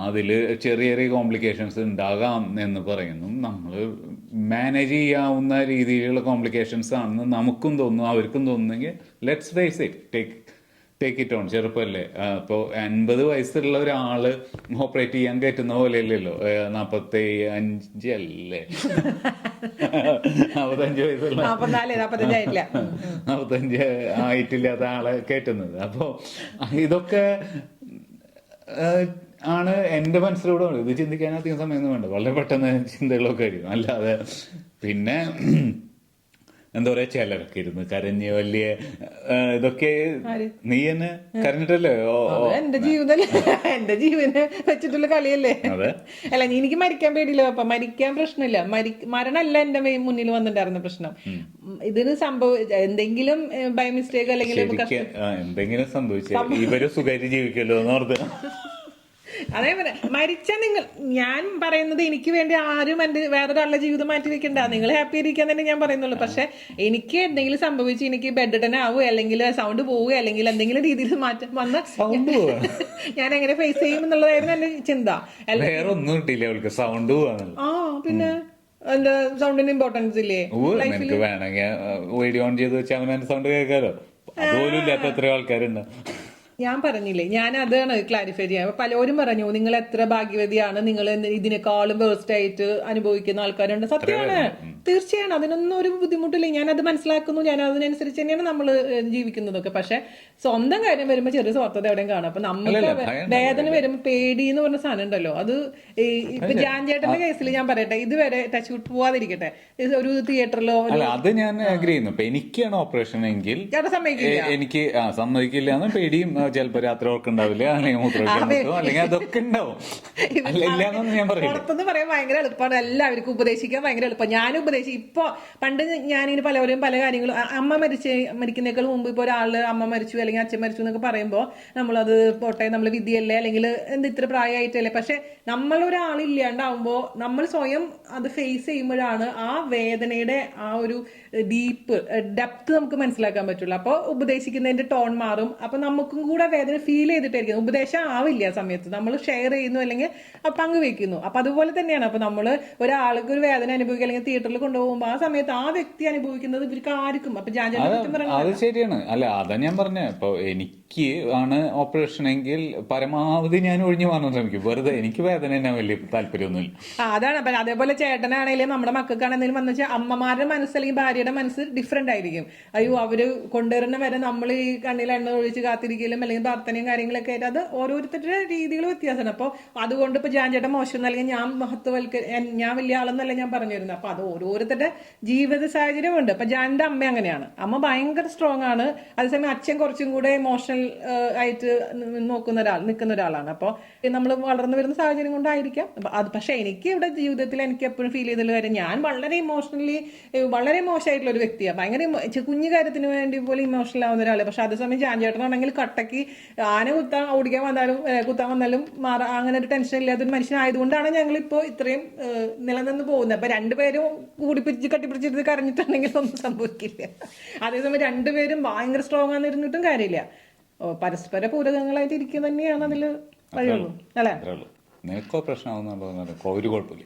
അതിൽ ചെറിയ ചെറിയ കോംപ്ലിക്കേഷൻസ് ഉണ്ടാകാം എന്ന് പറയുന്നു. നമ്മൾ മാനേജ് ചെയ്യാവുന്ന രീതിയിലുള്ള കോംപ്ലിക്കേഷൻസ് ആണെന്ന് നമുക്കും തോന്നുന്നു, അവർക്കും തോന്നുന്നെങ്കിൽ let's face it, take it on. ചെറുപ്പമല്ലേ. ഇപ്പോൾ 50 വയസ്സുള്ള ഒരാള് ഓപ്പറേറ്റ് ചെയ്യാൻ കയറ്റുന്ന പോലെയല്ലല്ലോ 45 അല്ലേ, 45 വയസ്സുള്ള 45 ആയിട്ടില്ലാത്ത ആളെ കയറ്റുന്നത്. അപ്പോൾ ഇതൊക്കെ ആണ് എൻ്റെ മനസ്സിലൂടെ. ഇത് ചിന്തിക്കാൻ അധികം സമയമൊന്നും വേണ്ട, വളരെ പെട്ടെന്ന് ചിന്തകളൊക്കെ ആയിരിക്കും. അല്ലാതെ പിന്നെ എന്താ പറയാ, ചിലർക്ക് ഇരുന്ന് കരഞ്ഞ് വലിയ ഇതൊക്കെ. നീ തന്നെ കരഞ്ഞിട്ടല്ലേ? എന്റെ ജീവന് വെച്ചിട്ടുള്ള കളിയല്ലേ. അല്ല, എനിക്ക് മരിക്കാൻ പേടിയില്ല. അപ്പൊ മരിക്കാൻ പ്രശ്നമില്ല. മരണമല്ല എന്റെ മുന്നിൽ വന്നിട്ടുണ്ടായിരുന്ന പ്രശ്നം. ഇതിന് എന്തെങ്കിലും ബൈ മിസ്റ്റേക്ക് അല്ലെങ്കിൽ എന്തെങ്കിലും സംഭവിച്ചു ഇവര് സുഖമായിട്ട് ജീവിക്കല്ലോ എന്ന് ഓർത്ത്. അതേപോലെ മരിച്ച ഞാൻ പറയുന്നത് എനിക്ക് വേണ്ടി ആരും എന്റെ വേറൊരാളുടെ ജീവിതം മാറ്റി വെക്കണ്ട, നിങ്ങൾ ഹാപ്പി ആയിരിക്കാൻ തന്നെ ഞാൻ പറയുന്നുള്ളൂ. പക്ഷെ എനിക്ക് എന്തെങ്കിലും സംഭവിച്ച് എനിക്ക് ബെഡ് തന്നെ ആവുക, അല്ലെങ്കിൽ സൗണ്ട് പോവുക, അല്ലെങ്കിൽ എന്തെങ്കിലും രീതിയിൽ മാറ്റം വന്ന ഞാൻ എങ്ങനെ ഫേസ് ചെയ്യും എന്നുള്ളതായിരുന്നു എന്റെ ചിന്ത. വേറെ ഒന്നും കിട്ടിയില്ല അവൾക്ക്, സൗണ്ട് പിന്നെ എന്താ സൗണ്ടിന് ഇമ്പോർട്ടൻസ് ഇല്ലേ ലൈഫിൽ? വേണമെങ്കിൽ വീഡിയോ ഓൺ ചെയ്ത് വെച്ചാൽ അവനെ സൗണ്ട് കേൾക്കാലോ. അതുപോലും ഇല്ലാത്ത എത്രയോ ആൾക്കാരുണ്ട്. ഞാൻ പറഞ്ഞില്ലേ, ഞാൻ അതാണ് ക്ലാരിഫൈ ചെയ്യാം. അപ്പൊ പലരും പറഞ്ഞു നിങ്ങൾ എത്ര ഭാഗ്യവതിയാണ്, നിങ്ങൾ ഇതിനേക്കാളും വേഴ്സ്റ്റ് ആയിട്ട് അനുഭവിക്കുന്ന ആൾക്കാരുണ്ട്. സത്യമാണ്, തീർച്ചയാണ്. അതിനൊന്നും ഒരു ബുദ്ധിമുട്ടില്ല. ഞാനത് മനസ്സിലാക്കുന്നു. ഞാൻ അതിനനുസരിച്ച് തന്നെയാണ് നമ്മൾ ജീവിക്കുന്നതൊക്കെ. പക്ഷെ സ്വന്തം കാര്യം വരുമ്പോൾ ചെറിയ സ്വാർത്ഥത എവിടെയും കാണും. അപ്പൊ നമുക്ക് വേദന വരുമ്പോൾ പേടി എന്ന് പറഞ്ഞ സാധനം ഉണ്ടല്ലോ, അത് ഇപ്പൊ ജാൻചേട്ടന്റെ കേസിൽ ഞാൻ പറയട്ടെ, ഇതുവരെ ടച്ച് വിട്ട് പോവാതിരിക്കട്ടെ, ഒരു തിയേറ്ററിലോ അത് ഞാൻ ആഗ്രഹിക്കുന്നു. ഇപ്പൊ എനിക്കാണ് ഓപ്പറേഷൻ എങ്കിൽ എനിക്ക് സമ്മതിക്കില്ല എന്ന് പേടിയും, ചിലപ്പോ രാത്രി ഉറക്കുണ്ടാവില്ല, അല്ലെങ്കിൽ മൂത്രമൊഴിക്കാൻ, അല്ലെങ്കിൽ അതൊക്കെ ഉണ്ടാവും. പുറത്തുനിന്ന് പറയാൻ ഭയങ്കര എളുപ്പമാണ്, എല്ലാവർക്കും ഉപദേശിക്കാൻ ഭയങ്കര എളുപ്പം. ഞാനും ഇപ്പൊ പണ്ട് ഞാനിങ്ങനെ പലവരും പല കാര്യങ്ങളും, അമ്മ മരിക്കുന്നേക്കാൾ മുമ്പ് ഇപ്പൊ ഒരാള് അമ്മ മരിച്ചു അല്ലെങ്കിൽ അച്ഛൻ മരിച്ചു എന്നൊക്കെ പറയുമ്പോൾ നമ്മളത് പോട്ടെ, നമ്മൾ വിധിയല്ലേ, അല്ലെങ്കിൽ ഇത്ര പ്രായമായിട്ടല്ലേ. പക്ഷെ നമ്മളൊരാളില്ലാണ്ടാവുമ്പോ നമ്മൾ സ്വയം അത് ഫേസ് ചെയ്യുമ്പോഴാണ് ആ വേദനയുടെ ആ ഒരു ഡെപ്ത് നമുക്ക് മനസ്സിലാക്കാൻ പറ്റുള്ളൂ. അപ്പോൾ ഉപദേശിക്കുന്നതിന്റെ ടോൺ മാറും. അപ്പൊ നമുക്കും കൂടെ വേദന ഫീൽ ചെയ്തിട്ടായിരിക്കും. ഉപദേശം ആവില്ല ആ സമയത്ത്, നമ്മൾ ഷെയർ ചെയ്യുന്നു അല്ലെങ്കിൽ പങ്കുവെക്കുന്നു. അപ്പൊ അതുപോലെ തന്നെയാണ്. അപ്പൊ നമ്മള് ഒരാൾക്ക് ഒരു വേദന അനുഭവിക്കുക അല്ലെങ്കിൽ തിയേറ്ററിൽ കൊണ്ടുപോകുമ്പോൾ ആ സമയത്ത് ആ വ്യക്തി അനുഭവിക്കുന്നത് ഇവർക്ക് ആർക്കും. അപ്പൊ അത് ശരിയാണ്. അല്ല, അതാ ഞാൻ പറഞ്ഞ, ഇപ്പൊ എനിക്ക് ആണ് ഓപ്പറേഷൻ എങ്കിൽ പരമാവധി ഞാൻ ഒഴിഞ്ഞു മാറാൻ ശ്രമിക്കും. വെറുതെ എനിക്ക് വേദന തന്നെ വലിയ താല്പര്യമൊന്നുമില്ല. അതാണ്. അപ്പൊ അതേപോലെ ചേട്ടനാണെങ്കിലും നമ്മുടെ മക്കൾക്കാണെങ്കിലും വന്നു വെച്ചാൽ അമ്മമാരുടെ മനസ്സ് അല്ലെങ്കിൽ ഭാര്യയുടെ മനസ്സ് ഡിഫറെന്റ് ആയിരിക്കും. അയ്യോ, അവര് കൊണ്ടുവരുന്ന വരെ നമ്മൾ ഈ കണ്ണിൽ എണ്ണ ഒഴിച്ച് കാത്തിരിക്കലും അല്ലെങ്കിൽ പ്രാർത്ഥനയും കാര്യങ്ങളൊക്കെ ആയിട്ട് അത് ഓരോരുത്തരുടെ രീതികൾ വ്യത്യാസമാണ്. അപ്പോൾ അതുകൊണ്ട് ഇപ്പൊ ജാൻചേട്ടൻ മോശം അല്ലെങ്കിൽ ഞാൻ വലിയ ആളെന്നല്ല ഞാൻ പറഞ്ഞു വരുന്നത്. അപ്പൊ അത് ഓരോരുത്തരുടെ ജീവിത സാഹചര്യമുണ്ട്. അപ്പൊ ജാൻ്റെ അമ്മ അങ്ങനെയാണ്. അമ്മ ഭയങ്കര സ്ട്രോങ് ആണ്. അതേസമയം അച്ഛൻ കുറച്ചും കൂടെ ഇമോഷണൽ ആയിട്ട് നിൽക്കുന്ന ഒരാളാണ്. അപ്പോൾ നമ്മൾ വളർന്നു വരുന്ന സാഹചര്യം കൊണ്ടായിരിക്കാം അത്. പക്ഷെ എനിക്ക് ഇവിടെ ജീവിതത്തിൽ എനിക്ക് എപ്പോഴും ഫീൽ ചെയ്തുള്ള കാര്യം, ഞാൻ വളരെ ഇമോഷണലി വളരെ മോശമായിട്ടുള്ള ഒരു വ്യക്തിയാണ്. ഭയങ്കര കുഞ്ഞു കാര്യത്തിന് വേണ്ടി പോലും ഇമോഷണൽ ആവുന്ന ഒരാളെ. പക്ഷെ അതേസമയം ജാൻചേട്ടനാണെങ്കിൽ കട്ടക്ക് ആന കുത്താൻ വന്നാലും അങ്ങനെ ഒരു ടെൻഷൻ ഇല്ലാത്തൊരു മനുഷ്യനായതുകൊണ്ടാണ് ഞങ്ങളിപ്പോ ഇത്രയും നിലനിന്ന് പോകുന്നത്. അപ്പൊ രണ്ടുപേരും കട്ടിപ്പിടിച്ചിട്ട് കരഞ്ഞിട്ടുണ്ടെങ്കിൽ ഒന്നും സംഭവിക്കില്ല. അതേസമയം രണ്ടുപേരും ഭയങ്കര സ്ട്രോങ് ആണെന്നിരുന്നിട്ടും കാര്യമില്ല. പരസ്പര പൂരകങ്ങളായിട്ട് ഇരിക്കുക തന്നെയാണ് അതിൽ വഴിയുള്ളൂ. അല്ലേ? ഒരു കുഴപ്പമില്ല.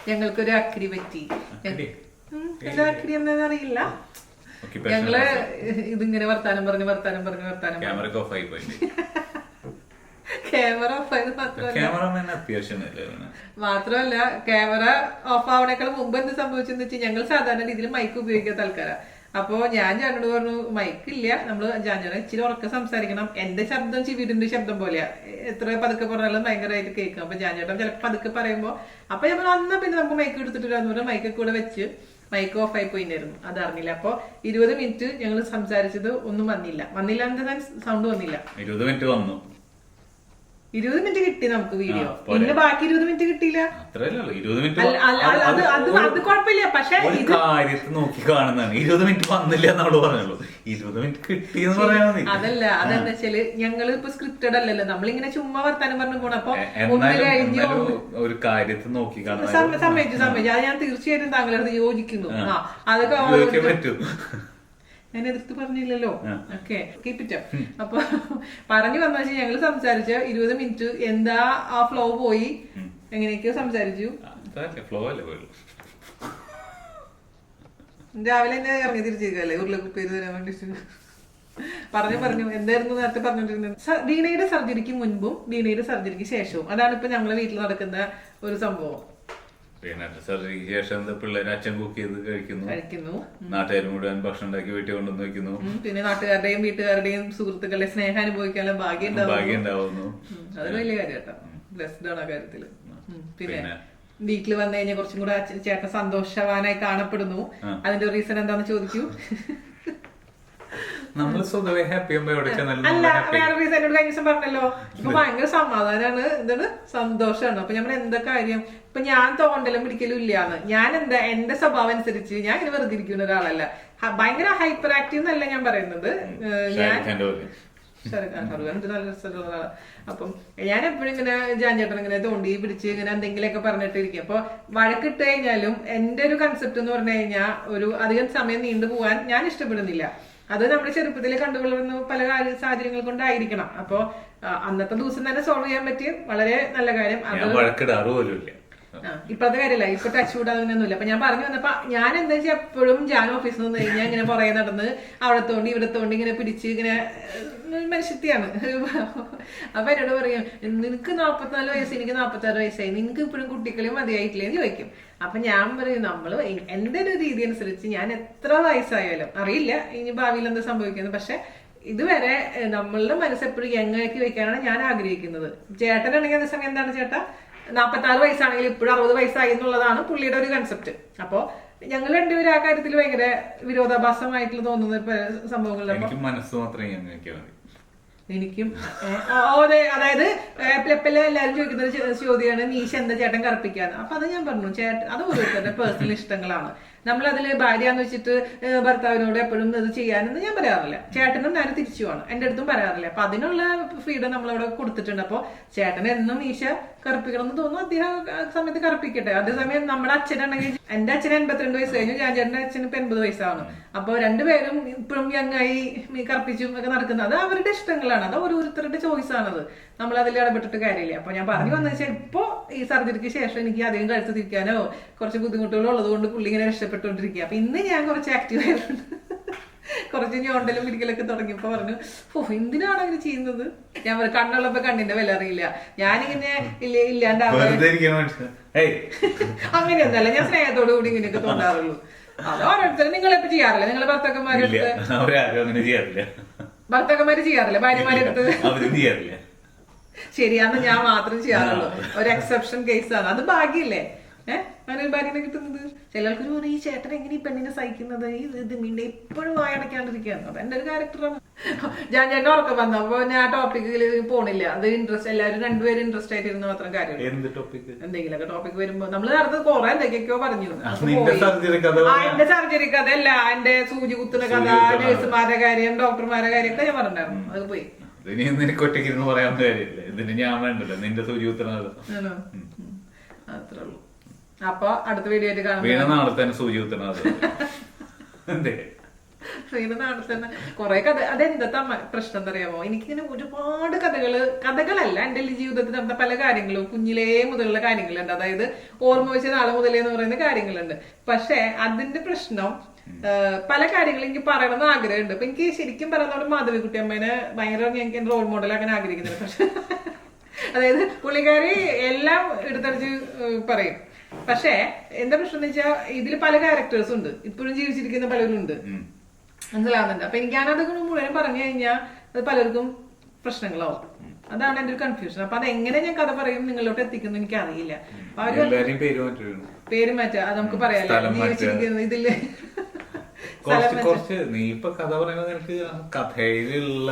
ഞങ്ങൾക്കൊരു അക്രി പറ്റി. അക്രി എന്താണെന്ന് അറിയില്ല. ഞങ്ങള് ഇതിങ്ങനെ വർത്താനം പറഞ്ഞു ക്യാമറ ഓഫ് ആയത് മാത്രമല്ല ക്യാമറ ഓഫ് ആവണേക്കാൾ മുമ്പ് എന്ത് സംഭവിച്ചെന്ന് വെച്ചാൽ ഞങ്ങൾ സാധാരണ രീതിയിൽ മൈക്ക് ഉപയോഗിക്കാത്ത ആൾക്കാരാണ്. അപ്പൊ ഞാൻ ചേട്ടനോട് പറഞ്ഞു മൈക്കില്ല, നമ്മള് ഞാൻ ഇച്ചിരി ഉറക്കെ സംസാരിക്കണം, എന്റെ ശബ്ദം ചിവിടിന്റെ ശബ്ദം പോലെയാ, എത്ര പതുക്കെ പറഞ്ഞാലും ഭയങ്കരമായിട്ട് കേൾക്കും. അപ്പൊ ഞാൻ ചേട്ടൻ ചിലപ്പോൾ പതുക്കെ പറയുമ്പോ അപ്പൊ ഞാൻ പറഞ്ഞു അന്നാ പിന്നെ നമുക്ക് മൈക്ക് എടുത്തിട്ടില്ലാന്ന് പറഞ്ഞാൽ മൈക്കൊക്കെ കൂടെ വെച്ച് മൈക്ക് ഓഫ് ആയി പോയിണ്ടായിരുന്നു, അത് അറിഞ്ഞില്ല. അപ്പൊ 20 മിനിറ്റ് ഞങ്ങൾ സംസാരിച്ചത് ഒന്നും വന്നില്ല എന്താ സൗണ്ട് വന്നില്ല. 20 മിനിറ്റ് വന്നു, 20 മിനിറ്റ് കിട്ടി നമുക്ക് വീഡിയോ, പിന്നെ ബാക്കി 20 മിനിറ്റ് കിട്ടിയില്ല. അത്രയല്ലോ 20 മിനിറ്റ്. അത് കുഴപ്പമില്ല, പക്ഷെ കാര്യത്തിൽ നോക്കി കാണുന്നതാണ്. 20 മിനിറ്റ് വന്നില്ല എന്നോട് പറഞ്ഞുള്ളൂ, 20 മിനിറ്റ് കിട്ടിയെന്ന് പറയാൻ മതി. അതല്ല, അതെന്താ വെച്ചാല് ഞങ്ങള് ഇപ്പൊ സ്ക്രിപ്റ്റഡ് അല്ലല്ലോ, നമ്മളിങ്ങനെ ചുമ്മാ വർത്താനം പറഞ്ഞു പോണം. അപ്പൊ ഒന്ന് കഴിഞ്ഞ് ഒരു കാര്യത്തിൽ നോക്കി കാണുന്നത് സമ്മതിച്ചു. അത് ഞാൻ തീർച്ചയായിട്ടും താങ്കളുടെ യോജിക്കുന്നു. അതൊക്കെ പറ്റൂ. ഞാൻ എതിർത്ത് പറഞ്ഞില്ലല്ലോ. ഓക്കെ, കീപ്പിറ്റോ. അപ്പൊ പറഞ്ഞു വന്ന വെച്ചാൽ ഞങ്ങള് സംസാരിച്ച 20 മിനിറ്റ് എന്താ ആ ഫ്ലോ പോയി, എങ്ങനെയൊക്കെയോ സംസാരിച്ചു. ഫ്ലോ അല്ലേ പോയുള്ളൂ. രാവിലെ തന്നെ ഇറങ്ങി തിരിച്ചിരിക്കല്ലേ ഉരുളക്കുപ്പേര് തരാൻ വേണ്ടിട്ട്. പറഞ്ഞു എന്തായിരുന്നു നേരത്തെ പറഞ്ഞോണ്ടിരുന്നത്? ഡീനയുടെ സർജറിക്ക് മുൻപും ഡീനയുടെ സർജറിക്ക് ശേഷവും, അതാണ് ഇപ്പൊ ഞങ്ങളെ വീട്ടിൽ നടക്കുന്ന ഒരു സംഭവം. സർജറിക്ക് ശേഷം പിള്ളേര് അച്ഛൻ കുക്ക് ചെയ്ത് കഴിക്കുന്നു, നാട്ടുകാർ മുഴുവൻ ഭക്ഷണം ഉണ്ടാക്കി വീട്ടിൽ കൊണ്ടുവന്ന് വെക്കുന്നു, പിന്നെ നാട്ടുകാരുടെയും വീട്ടുകാരുടെയും സുഹൃത്തുക്കളുടെ സ്നേഹം അനുഭവിക്കാനുള്ള ഭാഗ്യം ഉണ്ടാവുന്നു. അതൊരു വലിയ കാര്യം കേട്ടോ, ബ്ലെസ്ഡ് ആണ് ആ കാര്യത്തില്. പിന്നെ വീട്ടിൽ വന്നു കഴിഞ്ഞാൽ കുറച്ചും കൂടെ ചേട്ടൻ സന്തോഷവാനായി കാണപ്പെടുന്നു. അതിന്റെ റീസൺ എന്താന്ന് ചോദിക്കൂ. നമ്മൾ സ്വതവേ ഹാപ്പി അല്ല, വേറെ റീസൺ എന്നോട് കഴിഞ്ഞ ദിവസം പറഞ്ഞല്ലോ, ഇപ്പൊ ഭയങ്കര സമാധാനാണ്, എന്താണ് സന്തോഷമാണ്. അപ്പൊ നമ്മൾ എന്താ കാര്യം, ഇപ്പൊ ഞാൻ തോണ്ടലും പിടിക്കലും ഇല്ലാന്ന്, ഞാൻ എന്താ എന്റെ സ്വഭാവം അനുസരിച്ച് ഞാൻ ഇങ്ങനെ വെറുതെ ഇരിക്കുന്ന ഒരാളല്ല. ഭയങ്കര ഹൈപ്പർ ആക്റ്റീവ് എന്നല്ല ഞാൻ പറയുന്നത്, നല്ല രസമുള്ള. അപ്പം ഞാൻ എപ്പോഴും ഇങ്ങനെ ജാൻചേട്ടൻ ഇങ്ങനെ തോണ്ടി പിടിച്ച് ഇങ്ങനെ എന്തെങ്കിലുമൊക്കെ പറഞ്ഞിട്ടിരിക്കും. അപ്പൊ വഴക്കിട്ട് കഴിഞ്ഞാലും എന്റെ ഒരു കൺസെപ്റ്റ് എന്ന് പറഞ്ഞു കഴിഞ്ഞാൽ ഒരു അധികം സമയം നീണ്ടു പോകാൻ ഞാൻ ഇഷ്ടപ്പെടുന്നില്ല. അത് നമ്മുടെ ചെറുപ്പത്തിൽ കണ്ടുവളർന്ന പല സാഹചര്യങ്ങൾ കൊണ്ടായിരിക്കണം. അപ്പൊ അന്നത്തെ ദിവസം തന്നെ സോൾവ് ചെയ്യാൻ പറ്റിയ വളരെ നല്ല കാര്യം. അത് ഇപ്പഴത്തെ കാര്യമല്ല, ഇപ്പൊ ടച്ച് കൂടാതൊന്നുമില്ല. അപ്പൊ ഞാൻ പറഞ്ഞു വന്നപ്പോ ഞാൻ എന്താ വെച്ചാൽ എപ്പോഴും ഞാൻ ഓഫീസിൽ നിന്ന് കഴിഞ്ഞാൽ ഇങ്ങനെ പുറകെ നടന്ന് അവിടെ തോണ്ടി ഇവിടെ തോണ്ടി ഇങ്ങനെ പിടിച്ച് ഇങ്ങനെ മനുഷ്യത്തിയാണ്. അപ്പൊ എന്നോട് പറയും നിനക്ക് 44 വയസ്സ്, എനിക്ക് 46 വയസ്സായി, നിനക്ക് ഇപ്പോഴും കുട്ടികളെ മതിയായിട്ടില്ലേന്ന് ചോദിക്കും. അപ്പൊ ഞാൻ പറയും നമ്മള് എന്റെ ഒരു രീതി അനുസരിച്ച് ഞാൻ എത്ര വയസ്സായാലും അറിയില്ല ഇനി ഭാവിയിൽ എന്താ സംഭവിക്കുന്നത്, പക്ഷെ ഇതുവരെ നമ്മളുടെ മനസ്സെപ്പോഴും യങ്ങാക്കി വെക്കാനാണ് ഞാൻ ആഗ്രഹിക്കുന്നത്. ചേട്ടനാണെങ്കിൽ അതേസമയം എന്താണ് ചേട്ടാ 46 വയസ്സാണെങ്കിൽ ഇപ്പോഴും 60 വയസ്സായി എന്നുള്ളതാണ് പുള്ളിയുടെ ഒരു കൺസെപ്റ്റ്. അപ്പൊ ഞങ്ങൾ രണ്ടുപേരും ആ കാര്യത്തിൽ ഭയങ്കര വിരോധാഭാസമായിട്ട് തോന്നുന്ന സംഭവങ്ങളിലൊക്കെ മനസ്സ് മാത്രമേ എനിക്കും അതെ. അതായത് എല്ലാവരും ചോദിക്കുന്ന ഒരു ചോദ്യമാണ് മീശ എന്താ ചേട്ടൻ കറുപ്പിക്കാന്ന്. അപ്പൊ അത് ഞാൻ പറഞ്ഞു ചേട്ടൻ അത് ഓരോരുത്തരുടെ പേഴ്സണൽ ഇഷ്ടങ്ങളാണ്. നമ്മളതില് ഭാര്യ എന്ന് വെച്ചിട്ട് ഭർത്താവിനോട് എപ്പോഴും ഇത് ചെയ്യാനെന്ന് ഞാൻ പറയാറില്ല. ചേട്ടനും ഞാൻ തിരിച്ചുമാണ് എന്റെ അടുത്തും പറയാറില്ല. അപ്പൊ അതിനുള്ള ഫ്രീഡം നമ്മളവിടെ കൊടുത്തിട്ടുണ്ട്. അപ്പൊ ചേട്ടൻ എന്നും മീശ കറുപ്പിക്കണം എന്ന് തോന്നുന്നു, അദ്ദേഹം സമയത്ത് കറുപ്പിക്കട്ടെ. അതേസമയം നമ്മുടെ അച്ഛനാണെങ്കിൽ എന്റെ അച്ഛന് 82 വയസ്സ് കഴിഞ്ഞു, ഞാൻ ചേട്ടന്റെ അച്ഛന് ഇപ്പൊ 80 വയസ്സാണ്. അപ്പൊ രണ്ടുപേരും ഇപ്പോഴും യങ്ങായി കറുപ്പിച്ചും ഒക്കെ നടക്കുന്നത് അത് അവരുടെ ഇഷ്ടങ്ങളാണ്, അത് ഓരോരുത്തരുടെ ചോയ്സ് ആണത്. നമ്മൾ അതിൽ ഇടപെട്ടിട്ട് കാര്യമില്ല. അപ്പൊ ഞാൻ പറഞ്ഞു വന്നു വെച്ചാൽ ഇപ്പൊ ഈ സർജറിക്ക് ശേഷം എനിക്ക് അധികം കഴുത്ത് തിരിക്കാനോ കുറച്ച് ബുദ്ധിമുട്ടുകൾ ഉള്ളത് കൊണ്ട് പുള്ളി ഇങ്ങനെ രക്ഷപ്പെട്ടുകൊണ്ടിരിക്കുക. അപ്പൊ ഇന്ന് ഞാൻ കുറച്ച് ആക്റ്റീവ് ആയിട്ടുണ്ട്, കുറച്ച് ഞോണ്ടലും പിടിക്കലൊക്കെ തുടങ്ങിയപ്പോ പറഞ്ഞു എന്തിനാണ് അങ്ങനെ ചെയ്യുന്നത്. ഞാൻ പറയും കണ്ണുള്ളപ്പോ കണ്ണിന്റെ വില അറിയില്ല, ഞാനിങ്ങനെ ഇല്ലാണ്ടാവുക അങ്ങനെയൊന്നല്ല, ഞാൻ സ്നേഹത്തോടു കൂടി ഇങ്ങനെയൊക്കെ തോന്നാറുള്ളൂ. അത് ഓരോരുത്തരും നിങ്ങളെപ്പോ ചെയ്യാറില്ല, നിങ്ങളെ ഭർത്താക്കന്മാരെ ചെയ്യാറില്ല, ഭാര്യമാരെ അടുത്ത് ശരിയാന്ന് ഞാൻ മാത്രം ചെയ്യാറുള്ളൂ. ഒരു എക്സെപ്ഷൻ കേസാണ്, അത് ഭാഗ്യല്ലേ. അങ്ങനെ ഒരു ഭാര്യനെ കിട്ടുന്നത്. ചിലർക്ക് പറയും ഈ ചേട്ടൻ എങ്ങനെ ഈ പെണ്ണിനെ സഹിക്കുന്നത്, ഇത് മീണ്ട എപ്പോഴും വായടക്കാണ്ടിരിക്കുകയാണ്. അത് എന്റെ ഒരു ക്യാരക്ടറാണ്. ഞാൻ ചേട്ടൻ ഉറക്കം വന്നു, അപ്പൊ ഞാൻ ആ ടോപ്പിക്കിൽ പോണില്ല. അത് ഇൻട്രസ്റ്റ് എല്ലാവരും രണ്ടുപേരും ഇൻട്രസ്റ്റ് ആയിട്ട് ഇരുന്ന് മാത്രം കാര്യമുള്ളൂ. എന്തെങ്കിലുമൊക്കെ ടോപ്പിക് വരുമ്പോ നമ്മള് നേരത്തെ കുറെ എന്തൊക്കെയൊക്കെയോ പറഞ്ഞു. എന്റെ സർജറി കഥ അല്ല, എന്റെ സൂചി കുത്തുന്ന കഥ, നഴ്സുമാരുടെ കാര്യം, ഡോക്ടർമാരുടെ കാര്യം ഒക്കെ ഞാൻ പറഞ്ഞിട്ടുണ്ടായിരുന്നു. അത് പോയി നിനക്ക് ഒറ്റയ്ക്ക് പറയാവുന്ന കാര്യമില്ല, ഇതിന് ഞാൻ വേണ്ടല്ലോ നിന്റെ സൂചി കുത്തുന്നത്. അത്രേ ഉള്ളൂ. അപ്പൊ അടുത്ത വീഡിയോ ആയിട്ട് കാണാം. വീണ നാളെ തന്നെ സൂചി കുത്തുന്നത് വീണ നാളെ തന്നെ കൊറേ കഥ. അതെന്താ പ്രശ്നം എന്നറിയാമോ, എനിക്കിങ്ങനെ ഒരുപാട് കഥകളല്ല എന്റെ ജീവിതത്തിൽ നടന്ന പല കാര്യങ്ങളും കുഞ്ഞിലേ മുതലുള്ള കാര്യങ്ങളുണ്ട്. അതായത് ഓർമ്മ വെച്ച നാളെ മുതലേ എന്ന് പറയുന്ന കാര്യങ്ങളുണ്ട്. പക്ഷെ അതിന്റെ പ്രശ്നം പല കാര്യങ്ങളും എനിക്ക് പറയണമെന്ന് ആഗ്രഹമുണ്ട്. അപ്പൊ എനിക്ക് ശരിക്കും പറയുന്നതോട് മാധവിക്കുട്ടി അമ്മേനെ ഭയങ്കര എനിക്ക് റോൾ മോഡൽ അങ്ങനെ ആഗ്രഹിക്കുന്നുണ്ട്. പക്ഷെ അതായത് പുള്ളിക്കാരി എല്ലാം എടുത്തടിച്ച് പറയും. പക്ഷെ എന്താ പ്രശ്നം എന്ന് വെച്ചാൽ ഇതിൽ പല ക്യാരക്ടേഴ്സും ഉണ്ട്, ഇപ്പോഴും ജീവിച്ചിരിക്കുന്ന പലരും ഉണ്ട്. മനസ്സിലാവുന്നുണ്ട്. അപ്പൊ എനിക്കാണത് മുഴുവൻ പറഞ്ഞു കഴിഞ്ഞാൽ അത് പലർക്കും പ്രശ്നങ്ങളാവും. അതാണ് എന്റെ ഒരു കൺഫ്യൂഷൻ. അപ്പൊ അതെങ്ങനെ ഞാൻ കഥ പറയും നിങ്ങളിലോട്ട് എത്തിക്കുന്നു എനിക്ക് അറിയില്ല. പേര് മാറ്റാ അത് നമുക്ക് പറയാലോ. ജീവിച്ചിരിക്കുന്നത് ഇതില് കുറച്ച് നീ ഇപ്പൊ കഥ പറയുമ്പോൾ നിനക്ക് കഥയിലുള്ള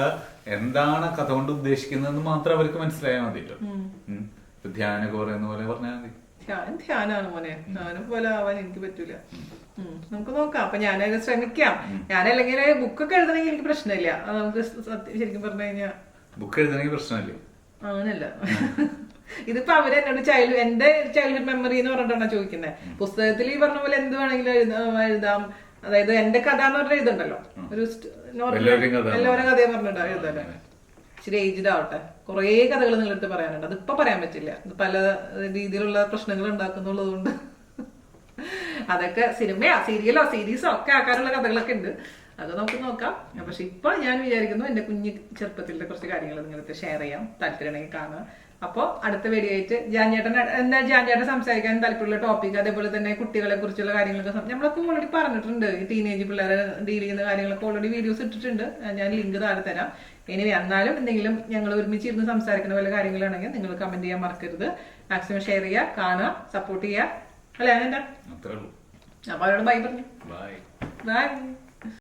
എന്താണ് കഥ കൊണ്ട് ഉദ്ദേശിക്കുന്നതെന്ന് മാത്രം അവർക്ക് മനസ്സിലായാൽ മതിയല്ലോ. ധ്യാനൊക്കെ പറയുന്ന പോലെ പറഞ്ഞാൽ മതി. ധ്യാനാണ് മോനെ, ധ്യാനം പോലെ ആവാൻ എനിക്ക് പറ്റൂല. നമുക്ക് നോക്കാം. അപ്പൊ ഞാനത് ശ്രമിക്കാം. ഞാനല്ലെങ്കിൽ ബുക്കൊക്കെ എഴുതണമെങ്കിൽ എനിക്ക് പ്രശ്നമില്ല. അത് നമുക്ക് ശരിക്കും പറഞ്ഞു കഴിഞ്ഞാൽ ബുക്ക് എഴുതണമെങ്കിൽ പ്രശ്നമില്ല. അങ്ങനല്ല. ഇതിപ്പോ അവരെന്നോട് എന്റെ ചൈൽഡ്ഹുഡ് മെമ്മറി എന്ന് പറഞ്ഞിട്ടാണ് ചോദിക്കുന്നത്. പുസ്തകത്തിൽ ഈ പറഞ്ഞ പോലെ എന്ത് വേണമെങ്കിലും എഴുതാം. അതായത് എന്റെ കഥ എന്ന് പറഞ്ഞ എഴുതണ്ടല്ലോ, ഒരു എല്ലാവരും കഥയെ പറഞ്ഞിട്ടാ എഴുതല്ലേ. ഇച്ചിരി ഏജ്ഡ് ആവട്ടെ, കുറേ കഥകൾ നിങ്ങളടുത്ത് പറയാനുണ്ട്. അതിപ്പോ പറയാൻ പറ്റില്ല, പല രീതിയിലുള്ള പ്രശ്നങ്ങൾ ഉണ്ടാക്കുന്നുള്ളത് കൊണ്ട്. അതൊക്കെ സിനിമയോ സീരിയലോ സീരീസോ ഒക്കെ ആക്കാനുള്ള കഥകളൊക്കെ ഉണ്ട്. അത് നമുക്ക് നോക്കാം. പക്ഷെ ഇപ്പൊ ഞാൻ വിചാരിക്കുന്നു എന്റെ കുഞ്ഞു ചെറുപ്പത്തിലെ കുറച്ച് കാര്യങ്ങൾ നിങ്ങളടുത്ത് ഷെയർ ചെയ്യാം, താല്പര്യമുണ്ടെങ്കിൽ കാണാം. അപ്പോൾ അടുത്ത വീഡിയോ ആയിട്ട് ജാൻചേട്ടൻ സംസാരിക്കാൻ താല്പര്യമുള്ള ടോപ്പിക്, അതേപോലെ തന്നെ കുട്ടികളെ കുറിച്ചുള്ള കാര്യങ്ങളൊക്കെ നമ്മളൊക്കെ ഓൾറെഡി പറഞ്ഞിട്ടുണ്ട്. ഈ ടീനേജ് പിള്ളേരെ ഡീൽ ചെയ്യുന്ന കാര്യങ്ങളൊക്കെ ഓൾറെഡി വീഡിയോസ് ഇട്ടിട്ടുണ്ട്. ഞാൻ ലിങ്ക് താഴെ തരാം. ഇനി എന്നാലും എന്തെങ്കിലും ഞങ്ങൾ ഒരുമിച്ചിരുന്ന് സംസാരിക്കുന്ന പോലെ കാര്യങ്ങളാണെങ്കിൽ നിങ്ങൾ കമന്റ് ചെയ്യാൻ മറക്കരുത്. മാക്സിമം ഷെയർ ചെയ്യുക, കാണുക, സപ്പോർട്ട് ചെയ്യുക. അല്ലേ? അതെന്താ? അപ്പൊ അവരോട് ബൈ പറഞ്ഞു. ബൈ.